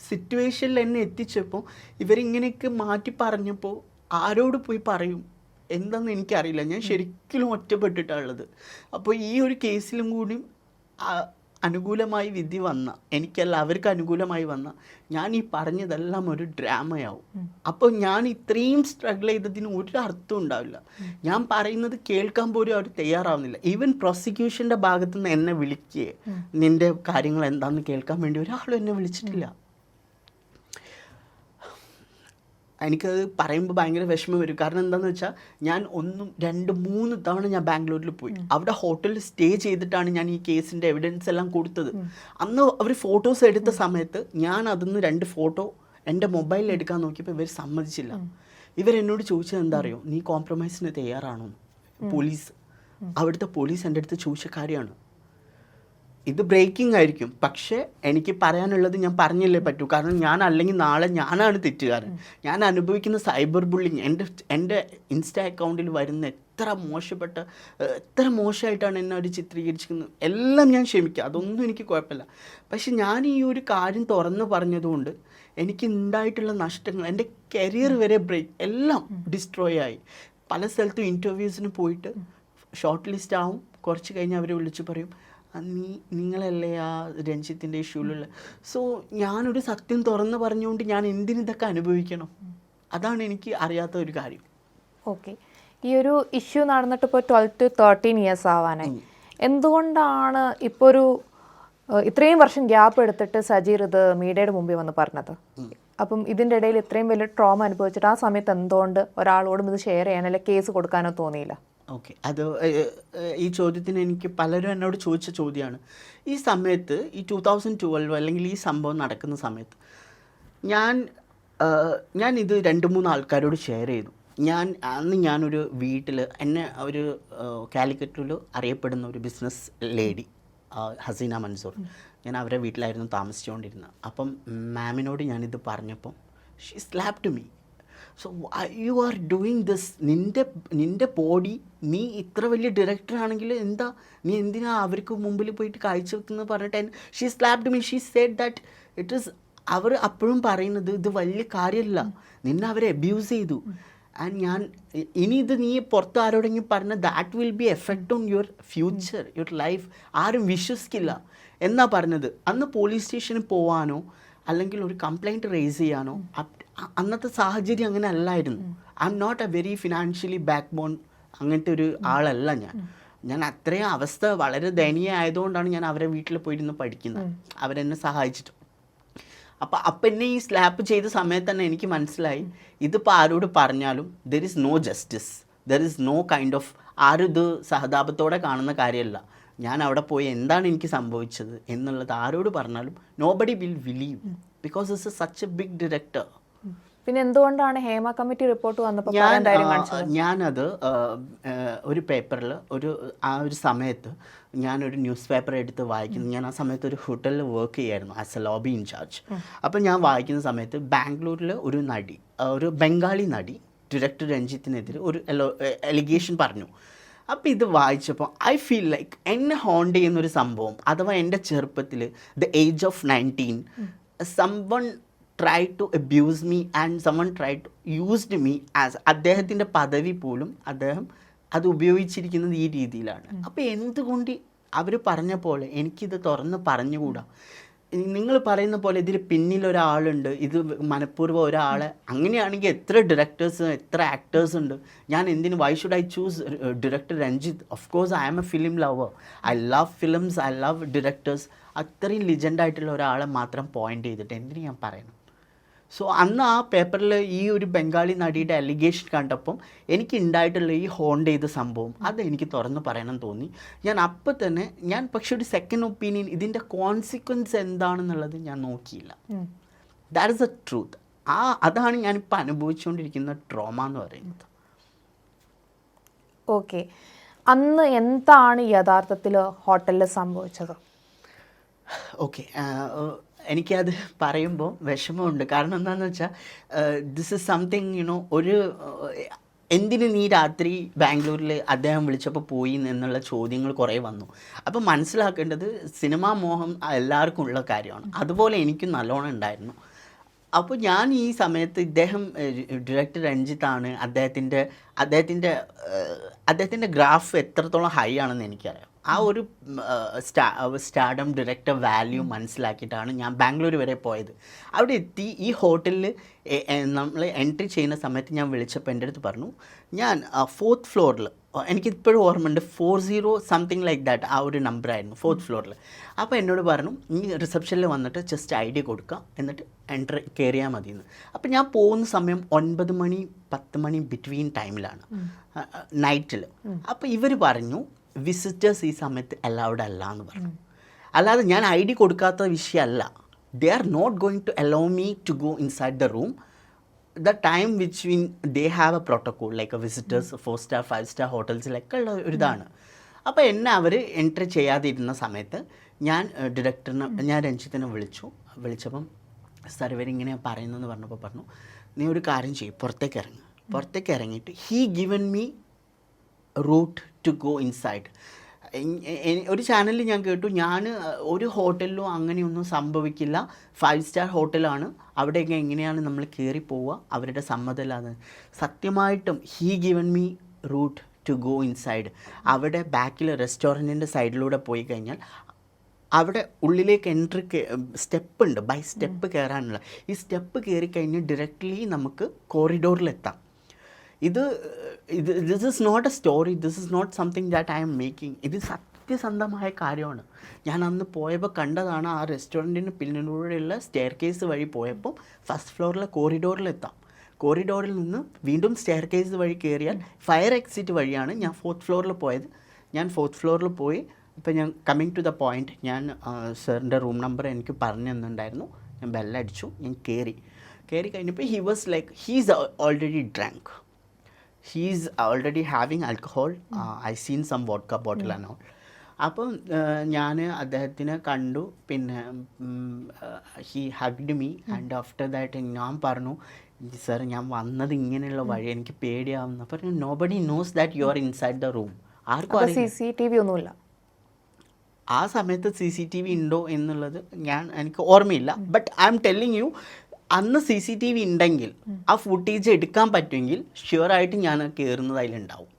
സിറ്റുവേഷനിൽ എന്നെ എത്തിച്ചപ്പോൾ ഇവരിങ്ങനെയൊക്കെ മാറ്റി പറഞ്ഞപ്പോൾ ആരോട് പോയി പറയും എന്താണെന്ന് എനിക്കറിയില്ല. ഞാൻ ശരിക്കും ഒറ്റപ്പെട്ടിട്ടുള്ളത്. അപ്പോൾ ഈ ഒരു കേസിലും കൂടി അനുകൂലമായി വിധി വന്ന, എനിക്കല്ല അവർക്ക് അനുകൂലമായി വന്ന, ഞാൻ ഈ പറഞ്ഞതെല്ലാം ഒരു ഡ്രാമയാവും. അപ്പോൾ ഞാൻ ഇത്രയും സ്ട്രഗിൾ ചെയ്തതിന് ഒരു അർത്ഥം ഉണ്ടാവില്ല. ഞാൻ പറയുന്നത് കേൾക്കാൻ പോലും അവർ തയ്യാറാവുന്നില്ല. ഈവൻ പ്രോസിക്യൂഷൻ്റെ ഭാഗത്തുനിന്ന് എന്നെ വിളിക്കുകയെ, നിൻ്റെ കാര്യങ്ങൾ എന്താണെന്ന് കേൾക്കാൻ വേണ്ടി ഒരാളും എന്നെ വിളിച്ചിട്ടില്ല. എനിക്കത് പറയുമ്പോൾ ഭയങ്കര വിഷമം വരും. കാരണം എന്താണെന്ന് വെച്ചാൽ ഞാൻ 1, 2, 3 തവണ ഞാൻ ബാംഗ്ലൂരിൽ പോയി. അവിടെ ഹോട്ടലിൽ സ്റ്റേ ചെയ്തിട്ടാണ് ഞാൻ ഈ കേസിൻ്റെ എവിഡൻസ് എല്ലാം കൊടുത്തത്. അന്ന് അവർ ഫോട്ടോസ് എടുത്ത സമയത്ത് ഞാൻ അതിന്ന് 2 ഫോട്ടോ എൻ്റെ മൊബൈലിൽ എടുക്കാൻ നോക്കിയപ്പോൾ ഇവർ സമ്മതിച്ചില്ല. ഇവരെന്നോട് ചോദിച്ചത് എന്താ അറിയോ, നീ കോംപ്രമൈസിന് തയ്യാറാണോ? പോലീസ്, അവിടുത്തെ പോലീസ് എൻ്റെ അടുത്ത് ചോദിച്ച കാര്യമാണ്. ഇത് ബ്രേക്കിംഗ് ആയിരിക്കും, പക്ഷേ എനിക്ക് പറയാനുള്ളത് ഞാൻ പറഞ്ഞല്ലേ പറ്റൂ. കാരണം ഞാൻ അല്ലെങ്കിൽ നാളെ ഞാനാണ് തെറ്റുകാരൻ. ഞാൻ അനുഭവിക്കുന്ന സൈബർ ബുള്ളിങ്, എൻ്റെ ഇൻസ്റ്റാ അക്കൗണ്ടിൽ വരുന്ന എത്ര മോശമായിട്ടാണ് എന്നെ അവർ ചിത്രീകരിച്ചിരിക്കുന്നത്, എല്ലാം ഞാൻ ക്ഷമിക്കുക, അതൊന്നും എനിക്ക് കുഴപ്പമില്ല. പക്ഷെ ഞാൻ ഈ ഒരു കാര്യം തുറന്നു പറഞ്ഞതുകൊണ്ട് എനിക്ക് ഉണ്ടായിട്ടുള്ള നഷ്ടങ്ങൾ, എൻ്റെ കരിയർ വരെ എല്ലാം ഡിസ്ട്രോയ് ആയി. പല സ്ഥലത്തും ഇൻ്റർവ്യൂസിന് പോയിട്ട് ഷോർട്ട് ലിസ്റ്റ് ആവും, കുറച്ച് കഴിഞ്ഞ് അവർ വിളിച്ച് പറയും, നിങ്ങളല്ലേ ആ രഞ്ജിത്തിൻ്റെ ഇഷ്യൂലുള്ള. സോ ഞാനൊരു സത്യം തുറന്ന് പറഞ്ഞുകൊണ്ട് ഞാൻ എന്തിനിതൊക്കെ അനുഭവിക്കണം? അതാണ് എനിക്ക് അറിയാത്ത ഒരു കാര്യം.
ഓക്കെ, ഈ ഒരു ഇഷ്യൂ നടന്നിട്ട് ഇപ്പോൾ 12 to 13 ഇയേഴ്സ് ആവാനായി. എന്തുകൊണ്ടാണ് ഇപ്പോൾ ഒരു ഇത്രയും വർഷം ഗ്യാപ്പ് എടുത്തിട്ട് സജീർ ഇത് മീഡിയയുടെ മുമ്പിൽ വന്ന് പറഞ്ഞത്? അപ്പം ഇതിൻ്റെ ഇടയിൽ ഇത്രയും വലിയ ട്രോമ അനുഭവിച്ചിട്ട് ആ സമയത്ത് എന്തുകൊണ്ട് ഒരാളോടും ഇത് ഷെയർ ചെയ്യാനോ അല്ലെങ്കിൽ കേസ് കൊടുക്കാനോ തോന്നിയില്ല?
ഓക്കെ, അത് ഈ ചോദ്യത്തിന് എനിക്ക് പലരും എന്നോട് ചോദിച്ച ചോദ്യമാണ്. ഈ സമയത്ത് ഈ 2012 അല്ലെങ്കിൽ ഈ സംഭവം നടക്കുന്ന സമയത്ത് ഞാൻ ഇത് 2-3 ആൾക്കാരോട് ഷെയർ ചെയ്തു. അന്ന് ഞാനൊരു വീട്ടിൽ, എന്നെ ഒരു കാലിക്കറ്റിൽ അറിയപ്പെടുന്ന ഒരു ബിസിനസ് ലേഡി ഹസീന മൻസൂർ, ഞാൻ അവരുടെ വീട്ടിലായിരുന്നു താമസിച്ചുകൊണ്ടിരുന്നത്. അപ്പം മാമിനോട് ഞാനിത് പറഞ്ഞപ്പം she slapped me. So you are doing this, നിൻ്റെ ബോഡി, നീ ഇത്ര വലിയ ഡയറക്ടർ ആണെങ്കിൽ നീ എന്തിനാ അവർക്ക് മുമ്പിൽ പോയിട്ട് കാഴ്ച വെക്കുന്നത് പറഞ്ഞിട്ട് she slapped me. She said that it is, അവർ അപ്പോഴും പറയുന്നത് ഇത് വലിയ കാര്യമല്ല, നിന്നെ അവരെ അബ്യൂസ് ചെയ്തു. ആൻഡ് ഇനി ഇത് നീ പുറത്ത് ആരോടെങ്കിലും പറഞ്ഞാൽ that will be effect on your future, your life, ആരും വിശ്വസിക്കില്ല എന്നാ പറഞ്ഞത്. അന്ന് പോലീസ് സ്റ്റേഷനിൽ പോവാനോ അല്ലെങ്കിൽ ഒരു കംപ്ലൈൻറ്റ് റേസ് ചെയ്യാനോ അന്നത്തെ സാഹചര്യം അങ്ങനെ അല്ലായിരുന്നു. I am not a very financially back born അങ്ങനത്തെ ഒരു ആളല്ല ഞാൻ അത്രയും അവസ്ഥ വളരെ ദയനീയ ആയതുകൊണ്ടാണ് ഞാൻ അവരെ വീട്ടിൽ പോയിരുന്ന് പഠിക്കുന്നത്, അവരെന്നെ സഹായിച്ചിട്ട്. അപ്പം എന്നെ ഈ സ്ലാപ്പ് ചെയ്ത സമയത്ത് തന്നെ എനിക്ക് മനസ്സിലായി, ഇതിപ്പോൾ ആരോട് പറഞ്ഞാലും there is no justice, there is no kind of, ആരും ഇത് സഹതാപത്തോടെ കാണുന്ന കാര്യമല്ല. ഞാൻ അവിടെ പോയി എന്താണ് എനിക്ക് സംഭവിച്ചത് എന്നുള്ളത് ആരോട് പറഞ്ഞാലും nobody will believe, because it's such a big director.
പിന്നെ എന്തുകൊണ്ടാണ് ഹേമ കമ്മിറ്റി റിപ്പോർട്ട് വന്നപ്പോൾ
ഞാനത് ഒരു പേപ്പറിൽ ആ ഒരു സമയത്ത് ഞാനൊരു ന്യൂസ് പേപ്പർ എടുത്ത് വായിക്കുന്നു. ഞാൻ ആ സമയത്ത് ഒരു ഹോട്ടലിൽ വർക്ക് ചെയ്യായിരുന്നു ആസ് എ ലോബി ഇൻചാർജ്. അപ്പം ഞാൻ വായിക്കുന്ന സമയത്ത് ബാംഗ്ലൂരിൽ ഒരു നടി, ഒരു ബംഗാളി നടി ഡയറക്ടർ രഞ്ജിത്തിനെതിരെ ഒരു എലിഗേഷൻ പറഞ്ഞു. അപ്പോൾ ഇത് വായിച്ചപ്പോൾ ഐ ഫീൽ ലൈക്ക് എന്നെ ഹോണ്ട് ചെയ്യുന്നൊരു സംഭവം, അഥവാ എൻ്റെ ചെറുപ്പത്തിൽ the age of 19 someone tried to abuse me and someone tried to used me as, അദ്ദേഹത്തിൻ്റെ പദവി പോലും അദ്ദേഹം അത് ഉപയോഗിച്ചിരിക്കുന്നത് ഈ രീതിയിലാണ്. അപ്പോൾ എന്തുകൊണ്ട് അവർ പറഞ്ഞ പോലെ എനിക്കിത് തുറന്ന് പറഞ്ഞുകൂടാ? നിങ്ങൾ പറയുന്ന പോലെ ഇതിൽ പിന്നിലൊരാളുണ്ട്, ഇത് മനഃപൂർവ്വം ഒരാളെ, അങ്ങനെയാണെങ്കിൽ എത്ര ഡയറക്ടേഴ്സ് എത്ര ആക്ടേഴ്സ് ഉണ്ട്. ഞാൻ എന്തിന്, why should I choose director Ranjith? Of course I am a film lover, I love films, I love directors. അത്രയും ലിജൻഡായിട്ടുള്ള ഒരാളെ മാത്രം പോയിന്റ് ചെയ്തിട്ട് എന്തിനു ഞാൻ പറയണം? സോ അന്ന് ആ പേപ്പറിൽ ഈ ഒരു ബംഗാളി നടിയുടെ അലിഗേഷൻ കണ്ടപ്പം എനിക്ക് ഉണ്ടായിട്ടുള്ള ഈ ഹോണ്ട് ചെയ്ത സംഭവം അത് എനിക്ക് തുറന്ന് പറയണം തോന്നി. ഞാൻ അപ്പം തന്നെ പക്ഷെ ഒരു സെക്കൻഡ് ഒപ്പീനിയൻ, ഇതിൻ്റെ കോൺസിക്വൻസ് എന്താണെന്നുള്ളത് ഞാൻ നോക്കിയില്ല. That is A truth. അതാണ് ഞാനിപ്പോൾ അനുഭവിച്ചുകൊണ്ടിരിക്കുന്ന ട്രോമ എന്ന് പറയുന്നത്.
ഓക്കെ, അന്ന് എന്താണ് യഥാർത്ഥത്തിൽ ഹോട്ടലിൽ സംഭവിച്ചത്?
ഓക്കെ, എനിക്കത് പറയുമ്പോൾ വിഷമമുണ്ട്. കാരണം എന്താണെന്ന് വെച്ചാൽ ദിസ് ഇസ് സംതിങ് ഒരു എന്തിന് നീ രാത്രി ബാംഗ്ലൂരിൽ അദ്ദേഹം വിളിച്ചപ്പോൾ പോയി എന്നുള്ള ചോദ്യങ്ങൾ കുറേ വന്നു. അപ്പോൾ മനസ്സിലാക്കേണ്ടത് സിനിമാ മോഹം എല്ലാവർക്കും ഉള്ള കാര്യമാണ്, അതുപോലെ എനിക്കും നല്ലോണം ഉണ്ടായിരുന്നു. അപ്പോൾ ഞാൻ ഈ സമയത്ത് ഇദ്ദേഹം ഡയറക്ടർ രഞ്ജിത്താണ്, അദ്ദേഹത്തിൻ്റെ ഗ്രാഫ് എത്രത്തോളം ഹൈ ആണെന്ന് എനിക്കറിയാം. ആ ഒരു സ്റ്റാർഡം ഡയറക്ടർ വാല്യൂ മനസ്സിലാക്കിയിട്ടാണ് ഞാൻ ബാംഗ്ലൂർ വരെ പോയത്. അവിടെ എത്തി ഈ ഹോട്ടലിൽ നമ്മൾ എൻട്രി ചെയ്യുന്ന സമയത്ത് ഞാൻ വിളിച്ചപ്പോൾ എൻ്റെ അടുത്ത് പറഞ്ഞു, ഞാൻ 4th ഫ്ലോറിൽ, എനിക്കിപ്പോഴും ഓർമ്മയുണ്ട്, 40 സംതിങ് ലൈക്ക് ദാറ്റ് ആ ഒരു നമ്പറായിരുന്നു 4th ഫ്ലോറിൽ. അപ്പോൾ എന്നോട് പറഞ്ഞു, നീ റിസപ്ഷനിൽ വന്നിട്ട് ജസ്റ്റ് ID കൊടുക്കുക, എന്നിട്ട് കയറിയാൽ മതിയെന്ന്. അപ്പോൾ ഞാൻ പോകുന്ന സമയം 9 മണി 10 മണി ബിറ്റ്വീൻ ടൈമിലാണ്, നൈറ്റിൽ. അപ്പോൾ ഇവർ പറഞ്ഞു വിസിറ്റേഴ്സ് ഈ സമയത്ത് അലൗഡ് അല്ല എന്ന് പറഞ്ഞു. അല്ലാതെ ഞാൻ ID കൊടുക്കാത്ത വിഷയമല്ല. they are not going to allow me to go inside the room the time which they have a protocol like a visitors 4-star 5-star ഹോട്ടൽസിലൊക്കെ ഉള്ള ഒരു ഇതാണ്. അപ്പോൾ എന്നെ അവർ എൻട്രി ചെയ്യാതിരുന്ന സമയത്ത് ഞാൻ രഞ്ജിത്തിനെ വിളിച്ചപ്പം സാർ ഇവരിങ്ങനെ പറയുന്നതെന്ന് പറഞ്ഞപ്പോൾ പറഞ്ഞു, നീ ഒരു കാര്യം ചെയ്യും, പുറത്തേക്ക് ഇറങ്ങിയിട്ട് he given me route to go inside. ഒരു ചാനലിൽ ഞാൻ കേട്ടു, ഞാൻ ഒരു ഹോട്ടലിലും അങ്ങനെയൊന്നും സംഭവിക്കില്ല, 5-star ഹോട്ടലാണ്, അവിടെയൊക്കെ എങ്ങനെയാണ് നമ്മൾ കയറി പോവുക, അവരുടെ സമ്മതമില്ലാതെ. സത്യമായിട്ടും he given me route to go inside. അവിടെ ബാക്കിൽ റെസ്റ്റോറൻറ്റിൻ്റെ സൈഡിലൂടെ പോയി കഴിഞ്ഞാൽ അവിടെ ഉള്ളിലേക്ക് എൻട്രി സ്റ്റെപ്പ് ഉണ്ട്, ബൈ സ്റ്റെപ്പ് കയറാനുള്ള. ഈ സ്റ്റെപ്പ് കയറി കഴിഞ്ഞാൽ ഡയറക്റ്റ്ലി നമുക്ക് കോറിഡോറിലെത്താം. This is not a story, this is not something that I am making. ഇത് സത്യസന്ധമായ കാര്യമാണ്. ഞാൻ അന്ന് പോയപ്പോൾ കണ്ടതാണ്. ആ റെസ്റ്റോറൻറ്റിന് പിന്നിലൂടെയുള്ള സ്റ്റെയർ കേസ് വഴി പോയപ്പോൾ 1st ഫ്ലോറിലെ കോറിഡോറിലെത്താം. കോറിഡോറിൽ നിന്ന് വീണ്ടും സ്റ്റെയർ കേസ് വഴി കയറിയാൽ ഫയർ എക്സിറ്റ് വഴിയാണ് ഞാൻ 4th ഫ്ലോറിൽ പോയത്. ഞാൻ 4th ഫ്ലോറിൽ പോയി. ഇപ്പോൾ ഞാൻ കമ്മിങ് ടു ദ പോയിൻറ്റ്, ഞാൻ സാറിൻ്റെ റൂം നമ്പർ എനിക്ക് പറഞ്ഞു തന്നിട്ടുണ്ടായിരുന്നു. ഞാൻ ബെല്ലടിച്ചു, ഞാൻ കയറി കഴിഞ്ഞപ്പോൾ he was like he's already drank, he's already having alcohol, I seen some vodka bottle and all. അപ്പം ഞാൻ അദ്ദേഹത്തിനെ കണ്ടു. പിന്നെ he hugged me and after that ഞാൻ പറഞ്ഞു, സർ ഞാൻ വന്നത് ഇങ്ങനെയുള്ള വഴി, എനിക്ക് പേടിയാവുന്ന. പറഞ്ഞു nobody knows that you are inside the room. ആർക്കും
CCTV ഒന്നുമില്ല
ആ സമയത്ത്. CCTV ഉണ്ടോ എന്നുള്ളത് എനിക്ക് ഓർമ്മയില്ല. But I M telling you, അന്ന് CCTV ഉണ്ടെങ്കിൽ ആ ഫുട്ടേജ് എടുക്കാൻ പറ്റുമെങ്കിൽ ഷ്യൂറായിട്ട് ഞാൻ കയറുന്നത് അതിലുണ്ടാവും.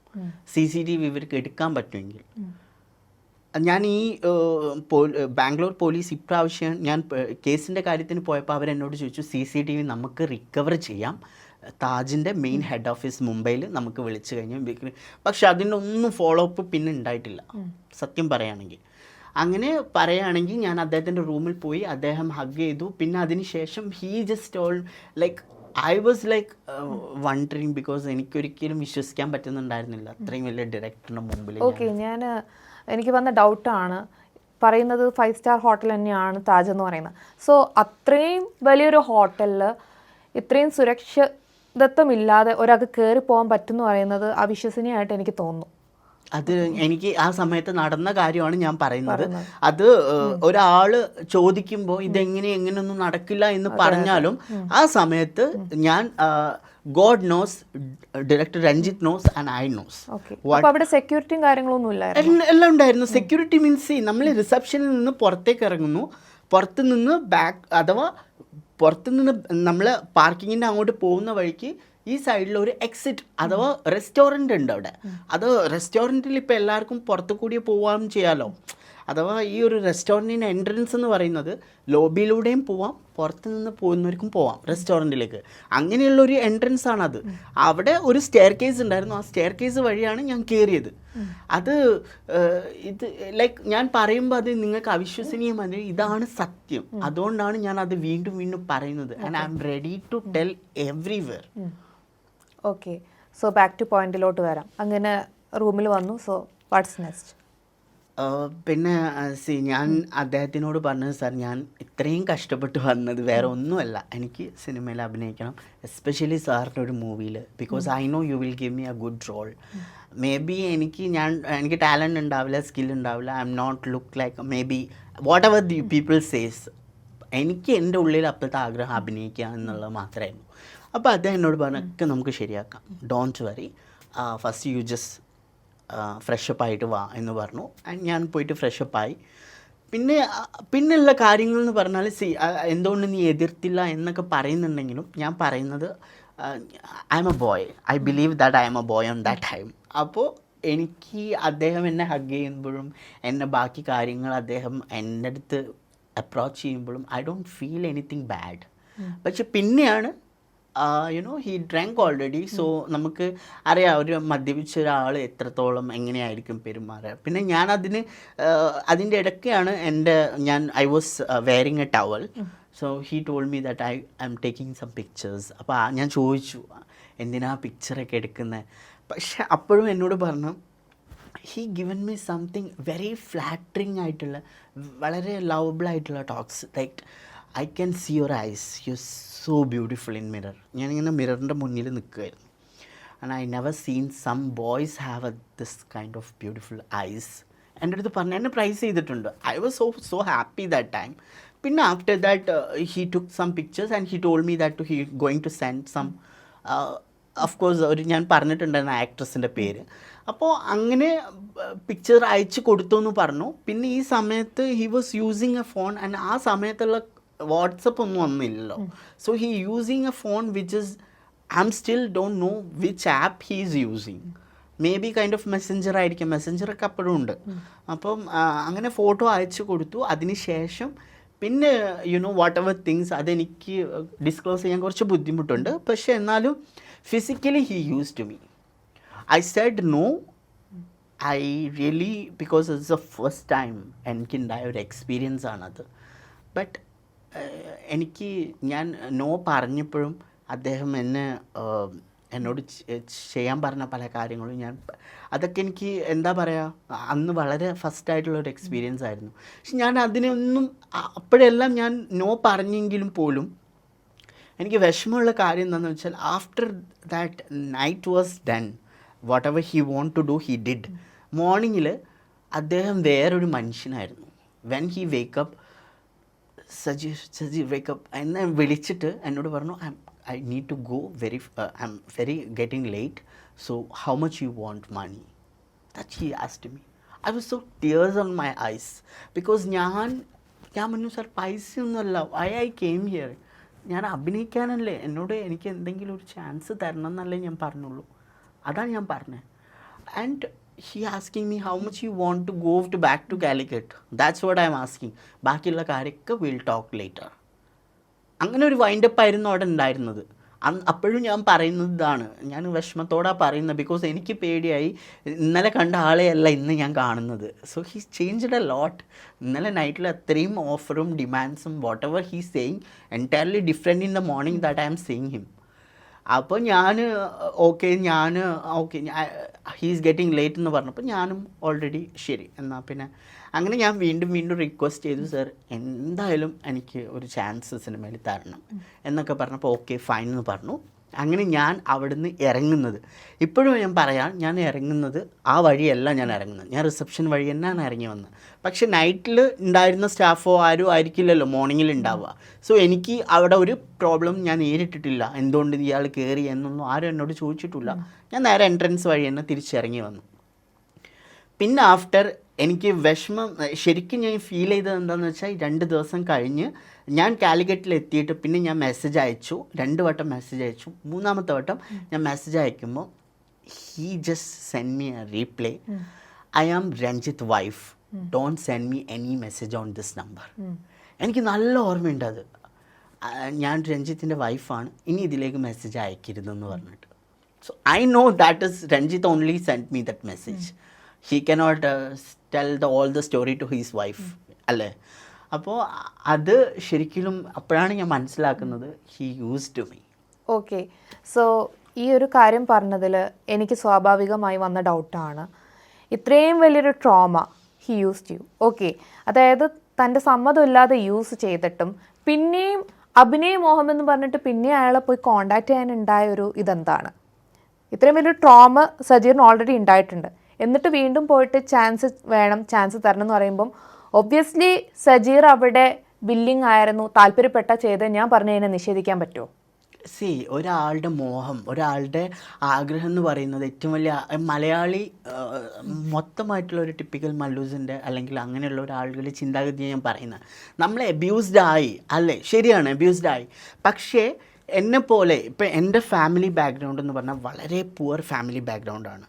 CCTV ഇവർക്ക് എടുക്കാൻ പറ്റുമെങ്കിൽ. ഞാൻ ഈ ബാംഗ്ലൂർ പോലീസ് ഇപ്രാവശ്യം ഞാൻ കേസിൻ്റെ കാര്യത്തിന് പോയപ്പോൾ അവരെന്നോട് ചോദിച്ചു, CCTV നമുക്ക് റിക്കവർ ചെയ്യാം, താജിൻ്റെ മെയിൻ ഹെഡ് ഓഫീസ് മുംബൈയിൽ നമുക്ക് വിളിച്ചു കഴിഞ്ഞു. പക്ഷെ അതിൻ്റെ ഒന്നും ഫോളോ അപ്പ് പിന്നെ ഉണ്ടായിട്ടില്ല സത്യം പറയുകയാണെങ്കിൽ. അങ്ങനെ പറയുകയാണെങ്കിൽ ഞാൻ അദ്ദേഹത്തിൻ്റെ റൂമിൽ പോയി, അദ്ദേഹം ഹഗ് ചെയ്തു. പിന്നെ അതിന് ശേഷം he just all like I was like wondering, because എനിക്കൊരിക്കലും വിശ്വസിക്കാൻ പറ്റുന്നുണ്ടായിരുന്നില്ല അത്രയും വലിയ ഡയറക്ടറിൻ്റെ മുമ്പിൽ.
ഓക്കെ, എനിക്ക് വന്ന ഡൗട്ടാണ് പറയുന്നത് 5 സ്റ്റാർ ഹോട്ടൽ തന്നെയാണ് താജ് എന്ന് പറയുന്നത്. സോ അത്രയും വലിയൊരു ഹോട്ടലിൽ ഇത്രയും സുരക്ഷിതത്വമില്ലാതെ ഒരാൾക്ക് കയറി പോകാൻ പറ്റുമെന്ന് പറയുന്നത് അവിശ്വസനീയമായിട്ട് എനിക്ക് തോന്നുന്നു.
അത് എനിക്ക് ആ സമയത്ത് നടന്ന കാര്യമാണ് ഞാൻ പറയുന്നത്. അത് ഒരാള് ചോദിക്കുമ്പോൾ എങ്ങനെയൊന്നും നടക്കില്ല എന്ന് പറഞ്ഞാലും ആ സമയത്ത് ഞാൻ God knows, director Ranjith knows and I knows.
അവിടെ സെക്യൂരിറ്റിയും കാര്യങ്ങളൊന്നും ഇല്ലായിരുന്നു.
എല്ലാം ഉണ്ടായിരുന്നു. സെക്യൂരിറ്റി മീൻസ് നമ്മൾ റിസപ്ഷനിൽ നിന്ന് പുറത്തേക്ക് ഇറങ്ങുന്നു, പുറത്തു നിന്ന് പുറത്തു നിന്ന് നമ്മൾ പാർക്കിങ്ങിൻ്റെ അങ്ങോട്ട് പോകുന്ന വഴിക്ക് ഈ സൈഡിൽ ഒരു എക്സിറ്റ് അഥവാ റെസ്റ്റോറൻറ്റ് ഉണ്ട് അവിടെ. അത് റെസ്റ്റോറൻറ്റിൽ ഇപ്പോൾ എല്ലാവർക്കും പുറത്തു കൂടി പോവാൻ ചെയ്യാമല്ലോ. അഥവാ ഈ ഒരു റെസ്റ്റോറൻറ്റിൻ്റെ എൻട്രൻസ് എന്ന് പറയുന്നത് ലോബിയിലൂടെയും പോവാം, പുറത്ത് നിന്ന് പോകുന്നവർക്കും പോവാം റെസ്റ്റോറൻറ്റിലേക്ക്. അങ്ങനെയുള്ളൊരു എൻട്രൻസ് ആണത്. അവിടെ ഒരു സ്റ്റെയർ കേസ് ഉണ്ടായിരുന്നു. ആ സ്റ്റെയർ കേസ് വഴിയാണ് ഞാൻ കയറിയത്. അത് ഇത് ലൈക്ക് ഞാൻ പറയുമ്പോൾ അത് നിങ്ങൾക്ക് അവിശ്വസനീയമായി, ഇതാണ് സത്യം. അതുകൊണ്ടാണ് ഞാൻ അത് വീണ്ടും വീണ്ടും പറയുന്നത്. And I am ready to tell everywhere.
Okay, so back to പോയിന്റിലോട്ട് വരാം. അങ്ങനെ റൂമിൽ വന്നു. So what's next?
പിന്നെ ഞാൻ അദ്ദേഹത്തിനോട് പറഞ്ഞത്, സാർ ഞാൻ ഇത്രയും കഷ്ടപ്പെട്ട് വന്നത് വേറെ ഒന്നുമല്ല, എനിക്ക് സിനിമയിൽ അഭിനയിക്കണം, എസ്പെഷ്യലി സാറിൻ്റെ ഒരു മൂവിയിൽ, because I know you will give me a good role. Maybe എനിക്ക് ടാലൻറ്റ് ഉണ്ടാവില്ല, സ്കിൽ ഉണ്ടാവില്ല, I am not look like maybe whatever the people says. എനിക്ക് എൻ്റെ ഉള്ളിൽ അപ്പോഴത്തെ ആഗ്രഹം അഭിനയിക്കുക എന്നുള്ളത് മാത്രമായിരുന്നു. അപ്പോൾ അദ്ദേഹം എന്നോട് പറഞ്ഞൊക്കെ നമുക്ക് ശരിയാക്കാം, don't worry, first you just fresh up ആയിട്ട് വാ എന്ന് പറഞ്ഞു. ആൻഡ് ഞാൻ പോയിട്ട് ഫ്രഷപ്പായി. പിന്നെയുള്ള കാര്യങ്ങൾ എന്ന് പറഞ്ഞാൽ എന്തുകൊണ്ട് നീ എതിർത്തില്ല എന്നൊക്കെ പറയുന്നുണ്ടെങ്കിലും ഞാൻ പറയുന്നത് I M A boy, I believe that I M A boy on that time. അപ്പോൾ എനിക്ക് അദ്ദേഹം എന്നെ ഹഗ് ചെയ്യുമ്പോഴും എന്നെ ബാക്കി കാര്യങ്ങൾ അദ്ദേഹം എൻ്റെ അടുത്ത് അപ്രോച്ച് ചെയ്യുമ്പോഴും I don't feel anything bad. പക്ഷെ പിന്നെയാണ് ഹി ഡ്രാങ്ക് ഓൾറെഡി. സോ നമുക്ക് അറിയാം ഒരു മദ്യപിച്ച ഒരാൾ എത്രത്തോളം എങ്ങനെയായിരിക്കും പെരുമാറുക. പിന്നെ ഞാൻ അതിൻ്റെ ഇടയ്ക്കാണ് I was wearing a towel. So he told me that I am taking some pictures. അപ്പോൾ ഞാൻ ചോദിച്ചു എന്തിനാ പിക്ചറൊക്കെ എടുക്കുന്നത്. പക്ഷെ അപ്പോഴും എന്നോട് പറഞ്ഞു, he given me something very flattering ആയിട്ടുള്ള, വളരെ ലവബിൾ ആയിട്ടുള്ള talks. Like I can see your eyes, you so beautiful in mirror. ഞാനിങ്ങനെ മിററിൻ്റെ മുന്നിൽ നിൽക്കുമായിരുന്നു. And I never seen some boys have this kind of beautiful eyes. എൻ്റെ അടുത്ത് പറഞ്ഞു, എന്നെ പ്രൈസ് ചെയ്തിട്ടുണ്ട്. I was so happy that time. പിന്നെ after that he took some pictures and he told me that he going to send some, of course ഞാൻ പറഞ്ഞിട്ടുണ്ടായിരുന്ന ആക്ട്രസിൻ്റെ പേര്. അപ്പോൾ അങ്ങനെ പിക്ചർ അയച്ചു കൊടുത്തു എന്ന് പറഞ്ഞു. പിന്നെ ഈ സമയത്ത് he was using A phone, and ആ സമയത്തുള്ള വാട്സപ്പ് ഒന്നും വന്നില്ലല്ലോ. So he using A phone which is I am still don't know which app he is using. May be kind of Messenger ആയിരിക്കും, മെസ്സഞ്ചറൊക്കെ അപ്പോഴും ഉണ്ട്. അപ്പം അങ്ങനെ ഫോട്ടോ അയച്ചു കൊടുത്തു. അതിന് ശേഷം പിന്നെ വാട്ട് എവർ തിങ്സ് അതെനിക്ക് ഡിസ്ക്ലോസ് ചെയ്യാൻ കുറച്ച് ബുദ്ധിമുട്ടുണ്ട്. പക്ഷേ എന്നാലും physically he use to me. I said no. I really, because it's a first time എനിക്കുണ്ടായ ഒരു എക്സ്പീരിയൻസ് ആണത്. ബട്ട് ഞാൻ നോ പറഞ്ഞപ്പോഴും അദ്ദേഹം എന്നോട് ചെയ്യാൻ പറഞ്ഞ പല കാര്യങ്ങളും അതൊക്കെ എനിക്ക് എന്താ പറയുക, അന്ന് വളരെ ഫസ്റ്റായിട്ടുള്ളൊരു എക്സ്പീരിയൻസ് ആയിരുന്നു. പക്ഷെ ഞാൻ അതിനൊന്നും അപ്പോഴെല്ലാം ഞാൻ നോ പറഞ്ഞെങ്കിലും പോലും എനിക്ക് വിഷമമുള്ള കാര്യം എന്താണെന്ന് വെച്ചാൽ after that night was done, whatever he want to do he did. മോർണിംഗിൽ അദ്ദേഹം വേറൊരു മനുഷ്യനായിരുന്നു. When he wake up, Saji wake up എന്നെ വിളിച്ചിട്ട് എന്നോട് പറഞ്ഞു, I need to go, I am very getting late, so how much you want money? That he asked me. I was so tears on my eyes. Because ഞാൻ പറഞ്ഞു, sir പൈസയൊന്നുമല്ല, I came here, ഞാൻ അഭിനയിക്കാനല്ലേ, എനിക്ക് എന്തെങ്കിലും ഒരു chance തരണം എന്നല്ലേ ഞാൻ പറഞ്ഞുള്ളൂ. അതാണ് ഞാൻ പറഞ്ഞത്. And he asking me how much you want to go back to Calicut. That's what I am asking. ബാക്കിയുള്ള കാര്യമൊക്കെ we'll talk later. അങ്ങനെ ഒരു വൈൻഡപ്പ് ആയിരുന്നു അവിടെ ഉണ്ടായിരുന്നത്. അപ്പോഴും ഞാൻ പറയുന്നത് ഇതാണ്, ഞാൻ വിഷമത്തോടാണ് പറയുന്നത്. ബിക്കോസ് എനിക്ക് പേടിയായി, ഇന്നലെ കണ്ട ആളെയല്ല ഇന്ന് ഞാൻ കാണുന്നത്. So he's changed a lot. ഇന്നലെ നൈറ്റിൽ അത്രയും ഓഫറും ഡിമാൻഡ്സും whatever he saying entirely different in the morning that I am seeing him. അപ്പോൾ ഞാൻ ഓക്കെ ഹീസ് ഗെറ്റിംഗ് ലേറ്റ് എന്ന് പറഞ്ഞപ്പോൾ ഞാനും ഓൾറെഡി ശരി എന്നാൽ പിന്നെ അങ്ങനെ ഞാൻ വീണ്ടും റിക്വസ്റ്റ് ചെയ്തു, സർ എന്തായാലും എനിക്ക് ഒരു ചാൻസ് സിനിമയിൽ തരണം എന്നൊക്കെ പറഞ്ഞപ്പോൾ ഓക്കെ ഫൈൻ എന്ന് പറഞ്ഞു. അങ്ങനെ ഞാൻ അവിടുന്ന് ഇറങ്ങുന്നത്, ഇപ്പോഴും ഞാൻ പറയാം, ഞാൻ ഇറങ്ങുന്നത് ആ വഴിയല്ല ഞാൻ ഇറങ്ങുന്നത്, ഞാൻ റിസപ്ഷൻ വഴി തന്നെയാണ് ഇറങ്ങി വന്നത്. പക്ഷെ നൈറ്റിൽ ഉണ്ടായിരുന്ന സ്റ്റാഫോ ആരും ആയിരിക്കില്ലല്ലോ മോർണിംഗിൽ ഉണ്ടാവുക. സോ എനിക്ക് അവിടെ ഒരു പ്രോബ്ലം ഞാൻ നേരിട്ടിട്ടില്ല, എന്തുകൊണ്ട് ഇയാൾ കയറി എന്നൊന്നും ആരും എന്നോട് ചോദിച്ചിട്ടില്ല. ഞാൻ നേരെ എൻട്രൻസ് വഴി തന്നെ തിരിച്ചിറങ്ങി വന്നു. പിന്നെ ആഫ്റ്റർ എനിക്ക് വിഷമം ശരിക്കും ഞാൻ ഫീൽ ചെയ്തത് എന്താണെന്ന് വെച്ചാൽ, 2 ദിവസം കഴിഞ്ഞ് ഞാൻ കാലിക്കറ്റിൽ എത്തിയിട്ട് പിന്നെ ഞാൻ മെസ്സേജ് അയച്ചു, 2 വട്ടം മെസ്സേജ് അയച്ചു. 3ാമത്തെ വട്ടം ഞാൻ മെസ്സേജ് അയക്കുമ്പോൾ he just send me a reply, I am Ranjith wife, don't send me any message on this number. എനിക്ക് നല്ല ഓർമ്മയുണ്ട് അത്, ഞാൻ രഞ്ജിത്തിൻ്റെ വൈഫാണ്, ഇനി ഇതിലേക്ക് മെസ്സേജ് അയക്കരുതെന്ന് പറഞ്ഞിട്ട്. So I know that is Ranjith only send me that message. He cannot tell all the story to his wife അല്ലേ. അപ്പോൾ അത് ശരിക്കും അപ്പോഴാണ് ഞാൻ മനസ്സിലാക്കുന്നത് he use to me.
Okay, so ഈ ഒരു കാര്യം പറഞ്ഞതിൽ എനിക്ക് സ്വാഭാവികമായി വന്ന ഡൗട്ടാണ്, ഇത്രയും വലിയൊരു trauma he used you. Okay, അതായത് തൻ്റെ സമ്മതമില്ലാതെ യൂസ് ചെയ്തിട്ടും പിന്നെയും അഭിനയ മോഹം എന്ന് പറഞ്ഞിട്ട് പിന്നെ അയാളെ പോയി കോണ്ടാക്ട് ചെയ്യാനുണ്ടായ ഒരു ഇതെന്താണ്? ഇത്രയും വലിയൊരു ട്രോമ സജീറിന് ഓൾറെഡി ഉണ്ടായിട്ടുണ്ട്, എന്നിട്ട് വീണ്ടും പോയിട്ട് ചാൻസ് വേണം, ചാൻസ് തരണം എന്ന് പറയുമ്പം ഒബ്വിയസ്ലി സജീർ അവിടെ ബില്ലിംഗ് ആയിരുന്നു, താല്പര്യപ്പെട്ട ചെയ്ത് ഞാൻ പറഞ്ഞതിനെ നിഷേധിക്കാൻ പറ്റുമോ?
ഒരാളുടെ മോഹം, ഒരാളുടെ ആഗ്രഹം എന്ന് പറയുന്നത് ഏറ്റവും വലിയ മലയാളി മൊത്തമായിട്ടുള്ള ഒരു ടിപ്പിക്കൽ മല്ലൂസിൻ്റെ അല്ലെങ്കിൽ അങ്ങനെയുള്ള ഒരാളുകളുടെ ചിന്താഗതിയാണ് ഞാൻ പറയുന്നത്. നമ്മൾ അബ്യൂസ്ഡ് ആയി അല്ലേ, ശരിയാണ്, അബ്യൂസ്ഡ് ആയി. പക്ഷേ എന്നെപ്പോലെ ഇപ്പം എൻ്റെ ഫാമിലി ബാക്ക്ഗ്രൗണ്ട് എന്ന് പറഞ്ഞാൽ വളരെ പുവർ ഫാമിലി ബാക്ക്ഗ്രൗണ്ടാണ്.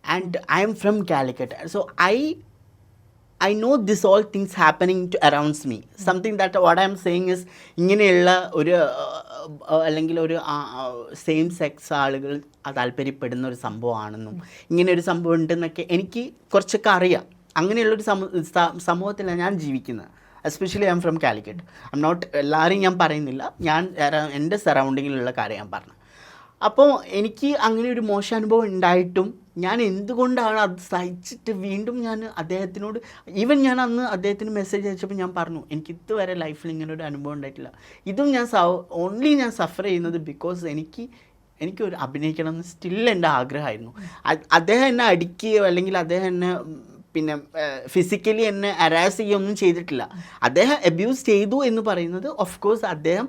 And I am from Calicut, so I know this all things happening to around me. Something that what I am saying is ഇങ്ങനെയുള്ള ഒരു അല്ലെങ്കിൽ ഒരു സെയിം സെക്സ് ആളുകൾ താല്പര്യപ്പെടുന്ന ഒരു സംഭവമാണെന്നും ഇങ്ങനെ ഒരു സംഭവം ഉണ്ടെന്നൊക്കെ എനിക്ക് കുറച്ചൊക്കെ അറിയാം. അങ്ങനെയുള്ളൊരു സമൂഹത്തിലാണ് ഞാൻ ജീവിക്കുന്നത്. Especially I am from Calicut. I am not എല്ലാവരെയും ഞാൻ പറയുന്നില്ല, ഞാൻ എൻ്റെ സറൗണ്ടിങ്ങിലുള്ള കാര്യം ഞാൻ പറഞ്ഞു. അപ്പോൾ എനിക്ക് അങ്ങനെ ഒരു മോശം അനുഭവം ഉണ്ടായിട്ടും ഞാൻ എന്തുകൊണ്ടാണ് അത് സഹിച്ചിട്ട് വീണ്ടും ഞാൻ അദ്ദേഹത്തിനോട് ഈവൻ ഞാൻ അന്ന് അദ്ദേഹത്തിന് മെസ്സേജ് അയച്ചപ്പോൾ ഞാൻ പറഞ്ഞു, എനിക്ക് ഇതുവരെ ലൈഫിൽ ഇങ്ങനെ ഒരു അനുഭവം ഉണ്ടായിട്ടില്ല. ഇതും ഞാൻ ഓൺലി ഞാൻ സഫർ ചെയ്യുന്നത് ബിക്കോസ് എനിക്കൊരു അഭിനയിക്കണം എന്ന് സ്റ്റിൽ എൻ്റെ ആഗ്രഹമായിരുന്നു. അദ്ദേഹം എന്നെ അടിക്കുകയോ അല്ലെങ്കിൽ അദ്ദേഹം എന്നെ പിന്നെ ഫിസിക്കലി എന്നെ ഹരാസ് ചെയ്യുകയൊന്നും ചെയ്തിട്ടില്ല. അദ്ദേഹം അബ്യൂസ് ചെയ്തു എന്ന് പറയുന്നത് ഓഫ് കോഴ്സ് അദ്ദേഹം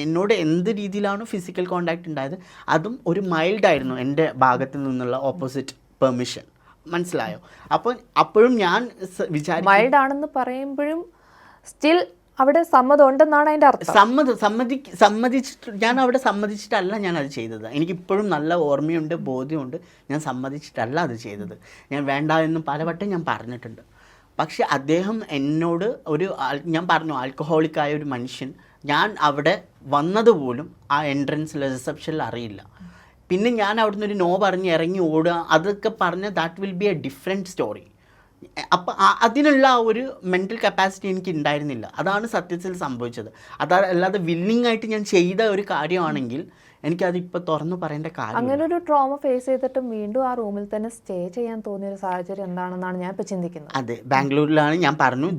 എന്നോട് എന്ത് രീതിയിലാണോ ഫിസിക്കൽ കോണ്ടാക്ട് ഉണ്ടായത് അതും ഒരു മൈൽഡായിരുന്നു എൻ്റെ ഭാഗത്തു നിന്നുള്ള ഓപ്പോസിറ്റ് പെർമിഷൻ. മനസ്സിലായോ? അപ്പോൾ അപ്പോഴും ഞാൻ
മൈൽഡ് ആണെന്ന് പറയുമ്പോഴും സ്റ്റിൽ അവിടെ സമ്മതം ഉണ്ടെന്നാണ് അതിൻ്റെ അർത്ഥം.
സമ്മതിച്ചിട്ട് ഞാൻ അവിടെ സമ്മതിച്ചിട്ടല്ല ഞാൻ അത് ചെയ്തത്. എനിക്കിപ്പോഴും നല്ല ഓർമ്മയുണ്ട്, ബോധ്യമുണ്ട്. ഞാൻ സമ്മതിച്ചിട്ടല്ല അത് ചെയ്തത്. ഞാൻ വേണ്ട എന്നും പലവട്ടം ഞാൻ പറഞ്ഞിട്ടുണ്ട്. പക്ഷെ അദ്ദേഹം എന്നോട് ഞാൻ പറഞ്ഞു, ആൽക്കഹോളിക്കായ ഒരു മനുഷ്യൻ, ഞാൻ അവിടെ വന്നതുപോലും ആ എൻട്രൻസിൽ റിസപ്ഷനിൽ അറിയില്ല. പിന്നെ ഞാൻ അവിടുന്ന് ഒരു നോ പറഞ്ഞ് ഇറങ്ങി ഓടുക, അതൊക്കെ പറഞ്ഞ് that will be A different story. അപ്പം അതിനുള്ള ആ ഒരു മെൻ്റൽ കപ്പാസിറ്റി എനിക്ക് ഉണ്ടായിരുന്നില്ല. അതാണ് സത്യത്തിൽ സംഭവിച്ചത്. അല്ലാതെ വില്ലിംഗ് ആയിട്ട് ഞാൻ ചെയ്ത ഒരു കാര്യമാണെങ്കിൽ എനിക്കതിപ്പോൾ തുറന്നു പറയേണ്ട കാര്യം.
അങ്ങനെ ഒരു ട്രോമ ഫേസ് ചെയ്തിട്ടും വീണ്ടും ആ റൂമിൽ തന്നെ സ്റ്റേ ചെയ്യാൻ തോന്നിയ ഒരു സാഹചര്യം എന്താണെന്നാണ് ഞാൻ ഇപ്പോൾ ചിന്തിക്കുന്നത്.
അതെ, ബാംഗ്ലൂരിലാണ്. ഞാൻ പറഞ്ഞു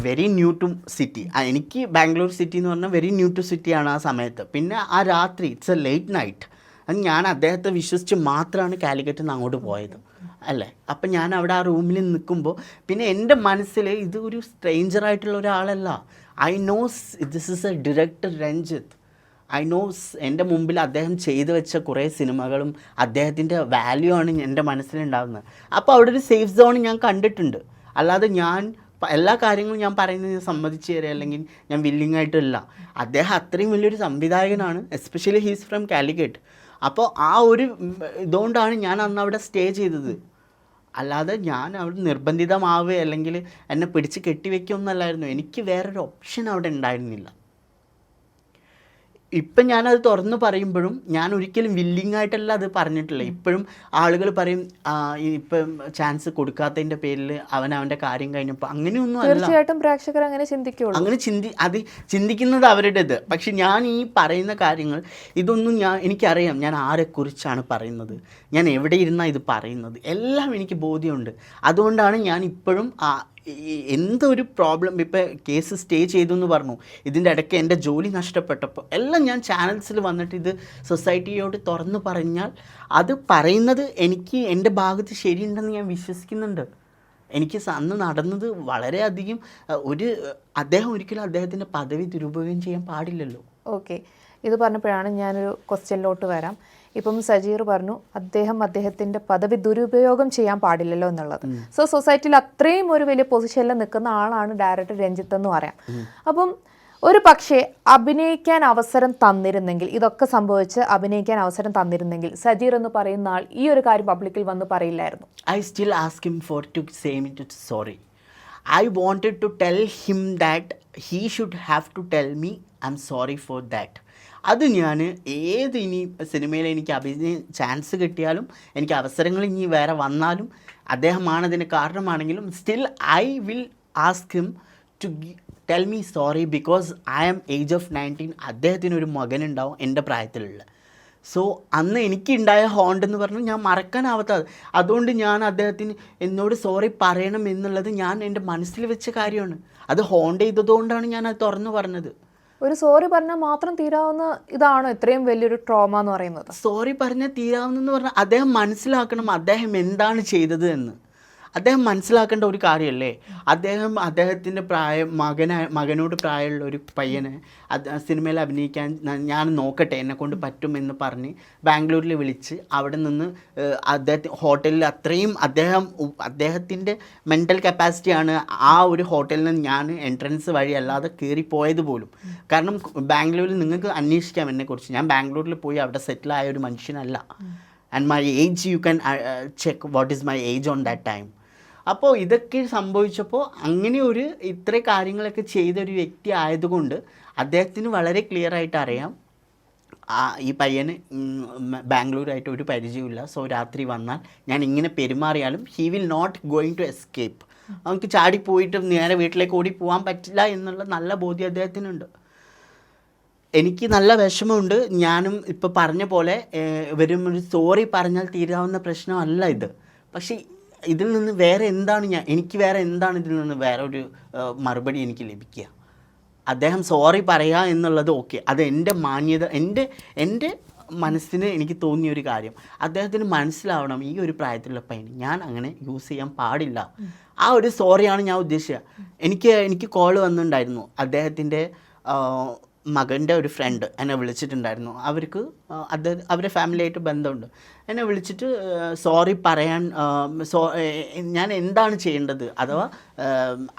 വെരി ന്യൂ ടു സിറ്റി. എനിക്ക് ബാംഗ്ലൂർ സിറ്റി എന്ന് പറഞ്ഞാൽ വെരി ന്യൂ ടു സിറ്റിയാണ് ആ സമയത്ത്. പിന്നെ ആ രാത്രി ഇറ്റ്സ് എ ലേറ്റ് നൈറ്റ്. അത് ഞാൻ അദ്ദേഹത്തെ വിശ്വസിച്ച് മാത്രമാണ് കാലിക്കറ്റിൽ നിന്ന് അങ്ങോട്ട് പോയത് അല്ലേ. അപ്പം ഞാൻ അവിടെ ആ റൂമിൽ നിൽക്കുമ്പോൾ പിന്നെ എൻ്റെ മനസ്സിൽ ഇത് ഒരു സ്ട്രേഞ്ചറായിട്ടുള്ള ഒരാളല്ല. I knows this is a director Ranjith. I knows എൻ്റെ മുമ്പിൽ അദ്ദേഹം ചെയ്തു വെച്ച കുറേ സിനിമകളും അദ്ദേഹത്തിൻ്റെ വാല്യൂ ആണ് എൻ്റെ മനസ്സിലുണ്ടാകുന്നത്. അപ്പോൾ അവിടെ ഒരു സേഫ് സോൺ ഞാൻ കണ്ടിട്ടുണ്ട്. അല്ലാതെ ഞാൻ എല്ലാ കാര്യങ്ങളും ഞാൻ പറയുന്നത് സമ്മതിച്ചു തരിക അല്ലെങ്കിൽ ഞാൻ വില്ലിംഗ് ആയിട്ടില്ല. അദ്ദേഹം അത്രയും വലിയൊരു സംവിധായകനാണ്, എസ്പെഷ്യലി ഹീസ് ഫ്രം കാലിക്കറ്റ്. അപ്പോൾ ആ ഒരു ഇതുകൊണ്ടാണ് ഞാൻ അന്ന് അവിടെ സ്റ്റേ ചെയ്തത്. അല്ലാതെ ഞാൻ അവിടെ നിർബന്ധിതമാവുക അല്ലെങ്കിൽ എന്നെ പിടിച്ച് കെട്ടിവെക്കുകയൊന്നുമല്ലായിരുന്നു. എനിക്ക് വേറൊരു ഓപ്ഷൻ അവിടെ ഉണ്ടായിരുന്നില്ല. ഇപ്പം ഞാനത് തുറന്നു പറയുമ്പോഴും ഞാൻ ഒരിക്കലും വില്ലിങ് ആയിട്ടല്ല അത് പറഞ്ഞിട്ടില്ല. ഇപ്പോഴും ആളുകൾ പറയും ഇപ്പം ചാൻസ് കൊടുക്കാത്തതിൻ്റെ പേരിൽ അവൻ്റെ കാര്യം കഴിഞ്ഞപ്പോൾ അങ്ങനെയൊന്നും അല്ല.
തീർച്ചയായിട്ടും പ്രേക്ഷകർ അങ്ങനെ ചിന്തിക്കുള്ളൂ.
അങ്ങനെ അത് ചിന്തിക്കുന്നത് അവരുടേത്. പക്ഷെ ഞാൻ ഈ പറയുന്ന കാര്യങ്ങൾ ഇതൊന്നും എനിക്കറിയാം ഞാൻ ആരെക്കുറിച്ചാണ് പറയുന്നത്, ഞാൻ എവിടെ ഇരുന്നാണ് ഇത് പറയുന്നത്, എല്ലാം എനിക്ക് ബോധ്യമുണ്ട്. അതുകൊണ്ടാണ് ഞാൻ ഇപ്പോഴും എന്തൊരു പ്രോബ്ലം ഇപ്പം കേസ് സ്റ്റേ ചെയ്തു എന്ന് പറഞ്ഞു, ഇതിൻ്റെ ഇടയ്ക്ക് എൻ്റെ ജോലി നഷ്ടപ്പെട്ടപ്പോൾ എല്ലാം ഞാൻ ചാനൽസിൽ വന്നിട്ട് ഇത് സൊസൈറ്റിയോട് തുറന്നു പറഞ്ഞാൽ അത് പറയുന്നത് എനിക്ക് എൻ്റെ ഭാഗത്ത് ശരിയുണ്ടെന്ന് ഞാൻ വിശ്വസിക്കുന്നുണ്ട്. എനിക്ക് അന്ന് നടന്നത് വളരെയധികം അദ്ദേഹം ഒരിക്കലും അദ്ദേഹത്തിൻ്റെ പദവി ദുരുപയോഗം ചെയ്യാൻ പാടില്ലല്ലോ.
ഓക്കെ, ഇത് പറഞ്ഞപ്പോഴാണ് ഞാനൊരു ക്വസ്റ്റ്യനിലോട്ട് വരാം. ഇപ്പം സജീർ പറഞ്ഞു അദ്ദേഹത്തിൻ്റെ പദവി ദുരുപയോഗം ചെയ്യാൻ പാടില്ലല്ലോ എന്നുള്ളത്. സോ സൊസൈറ്റിയിൽ അത്രയും ഒരു വലിയ പൊസിഷനിൽ നിൽക്കുന്ന ആളാണ് ഡയറക്ടർ രഞ്ജിത്ത് എന്ന് പറയാം. അപ്പം ഒരു പക്ഷേ അഭിനയിക്കാൻ അവസരം തന്നിരുന്നെങ്കിൽ, ഇതൊക്കെ സംഭവിച്ച് അഭിനയിക്കാൻ അവസരം തന്നിരുന്നെങ്കിൽ സജീർ എന്ന് പറയുന്ന ആൾ ഈ ഒരു കാര്യം പബ്ലിക്കിൽ വന്ന് പറയില്ലായിരുന്നു.
I still ask him to say me sorry. I wanted to tell him that he should have to tell me I'm sorry for that. അത് ഞാൻ ഇനി സിനിമയിൽ എനിക്ക് അഭിനയ ചാൻസ് കിട്ടിയാലും എനിക്ക് അവസരങ്ങൾ ഇനി വേറെ വന്നാലും അദ്ദേഹമാണ് അതിന് കാരണമാണെങ്കിലും still I will ask him to tell me sorry because I am age of 19. അദ്ദേഹത്തിനൊരു മകനുണ്ടാവും എൻ്റെ പ്രായത്തിലുള്ള. സോ അന്ന് എനിക്കുണ്ടായ ഹോണ്ട് എന്ന് പറഞ്ഞാൽ ഞാൻ മറക്കാനാവാത്തത്. അതുകൊണ്ട് ഞാൻ അദ്ദേഹത്തിന് എന്നോട് സോറി പറയണം എന്നുള്ളത് ഞാൻ എൻ്റെ മനസ്സിൽ വെച്ച കാര്യമാണ്. അത് ഹോണ്ട് ചെയ്തതുകൊണ്ടാണ് ഞാൻ അത് തുറന്നു പറഞ്ഞത്.
ഒരു സോറി പറഞ്ഞാൽ മാത്രം തീരാവുന്ന ഇതാണോ ഇത്രയും വലിയൊരു ട്രോമ എന്ന് പറയുന്നത്?
സോറി പറഞ്ഞാൽ തീരാവുന്നെന്ന് പറഞ്ഞാൽ അദ്ദേഹം മനസ്സിലാക്കണം അദ്ദേഹം എന്താണ് ചെയ്തത് എന്ന്. അദ്ദേഹം മനസ്സിലാക്കേണ്ട ഒരു കാര്യമല്ലേ. അദ്ദേഹത്തിൻ്റെ മകനോട് പ്രായമുള്ള ഒരു പയ്യനെ സിനിമയിൽ അഭിനയിക്കാൻ ഞാൻ നോക്കട്ടെ എന്നെക്കൊണ്ട് പറ്റുമെന്ന് പറഞ്ഞ് ബാംഗ്ലൂരിൽ വിളിച്ച് അവിടെ നിന്ന് ഹോട്ടലിൽ അത്രയും അദ്ദേഹത്തിൻ്റെ മെൻ്റൽ കപ്പാസിറ്റിയാണ് ആ ഒരു ഹോട്ടലിൽ നിന്ന് ഞാൻ എൻട്രൻസ് വഴി അല്ലാതെ കയറിപ്പോയത് പോലും. കാരണം ബാംഗ്ലൂരിൽ നിങ്ങൾക്ക് അന്വേഷിക്കാം എന്നെക്കുറിച്ച്. ഞാൻ ബാംഗ്ലൂരിൽ പോയി അവിടെ സെറ്റിലായ ഒരു മനുഷ്യനല്ല. And my age you can check what is my age on that time. അപ്പോൾ ഇതൊക്കെ സംഭവിച്ചപ്പോൾ അങ്ങനെ ഇത്ര കാര്യങ്ങളൊക്കെ ചെയ്തൊരു വ്യക്തി ആയതുകൊണ്ട് അദ്ദേഹത്തിന് വളരെ ക്ലിയർ ആയിട്ട് അറിയാം ഈ പയ്യന് ബാംഗ്ലൂരായിട്ട് ഒരു പരിചയമില്ല. സോ രാത്രി വന്നാൽ ഞാൻ ഇങ്ങനെ പെരുമാറിയാലും he will not going to escape. നമുക്ക് ചാടിപ്പോയിട്ട് നേരെ വീട്ടിലേക്ക് ഓടി പോകാൻ പറ്റില്ല എന്നുള്ള നല്ല ബോധ്യം അദ്ദേഹത്തിനുണ്ട്. എനിക്ക് നല്ല വിഷമമുണ്ട്. ഞാനും ഇപ്പോൾ പറഞ്ഞ പോലെ ഒരു സോറി പറഞ്ഞാൽ തീരാവുന്ന പ്രശ്നമല്ല ഇത്. പക്ഷേ ഇതിൽ നിന്ന് വേറെ എന്താണ് ഇതിൽ നിന്ന് വേറെ ഒരു മറുപടി എനിക്ക് ലഭിക്കുക? അദ്ദേഹം സോറി പറയുക എന്നുള്ളത് ഓക്കെ, അത് എൻ്റെ മാന്യത, എൻ്റെ മനസ്സിന് എനിക്ക് തോന്നിയൊരു കാര്യം. അദ്ദേഹത്തിന് മനസ്സിലാവണം ഈ ഒരു പ്രായത്തിലുള്ള പയ്യൻ ഞാൻ അങ്ങനെ യൂസ് ചെയ്യാൻ പാടില്ല. ആ ഒരു സോറിയാണ് ഞാൻ ഉദ്ദേശിച്ചത്. എനിക്ക് കോൾ വന്നിട്ടുണ്ടായിരുന്നു. അദ്ദേഹത്തിൻ്റെ മകൻ്റെ ഒരു ഫ്രണ്ട് എന്നെ വിളിച്ചിട്ടുണ്ടായിരുന്നു. അവരുടെ ഫാമിലിയായിട്ട് ബന്ധമുണ്ട്. എന്നെ വിളിച്ചിട്ട് സോറി പറയാൻ ഞാൻ എന്താണ് ചെയ്യേണ്ടത്, അഥവാ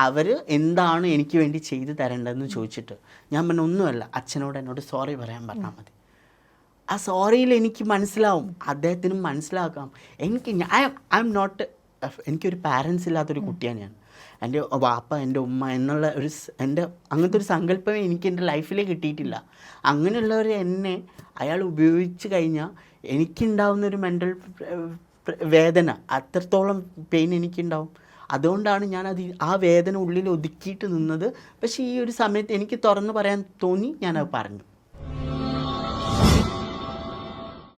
അവർ എന്താണ് എനിക്ക് വേണ്ടി ചെയ്തു തരേണ്ടതെന്ന് ചോദിച്ചിട്ട് ഞാൻ പറഞ്ഞ ഒന്നുമല്ല, അച്ഛനോട് എന്നോട് സോറി പറയാൻ പറഞ്ഞാൽ മതി. ആ സോറിയിൽ എനിക്ക് മനസ്സിലാവും, അദ്ദേഹത്തിനും മനസ്സിലാക്കാം. എനിക്കൊരു പാരൻസ് ഇല്ലാത്തൊരു കുട്ടിയാണ് ഞാൻ. എൻ്റെ വാപ്പ എൻ്റെ ഉമ്മ എന്നുള്ള അങ്ങനത്തെ ഒരു സങ്കല്പമേ എനിക്ക് എൻ്റെ ലൈഫിൽ കിട്ടിയിട്ടില്ല. അങ്ങനെയുള്ളവർ അയാൾ ഉപയോഗിച്ച് കഴിഞ്ഞാൽ എനിക്കുണ്ടാവുന്നൊരു മെൻ്റൽ വേദന, അത്രത്തോളം പെയിൻ എനിക്കുണ്ടാവും. അതുകൊണ്ടാണ് ആ വേദന ഉള്ളിൽ ഒതുക്കിയിട്ട് നിന്നത്. പക്ഷേ ഈ ഒരു സമയത്ത് എനിക്ക് തുറന്നു പറയാൻ തോന്നി, ഞാനത് പറഞ്ഞു.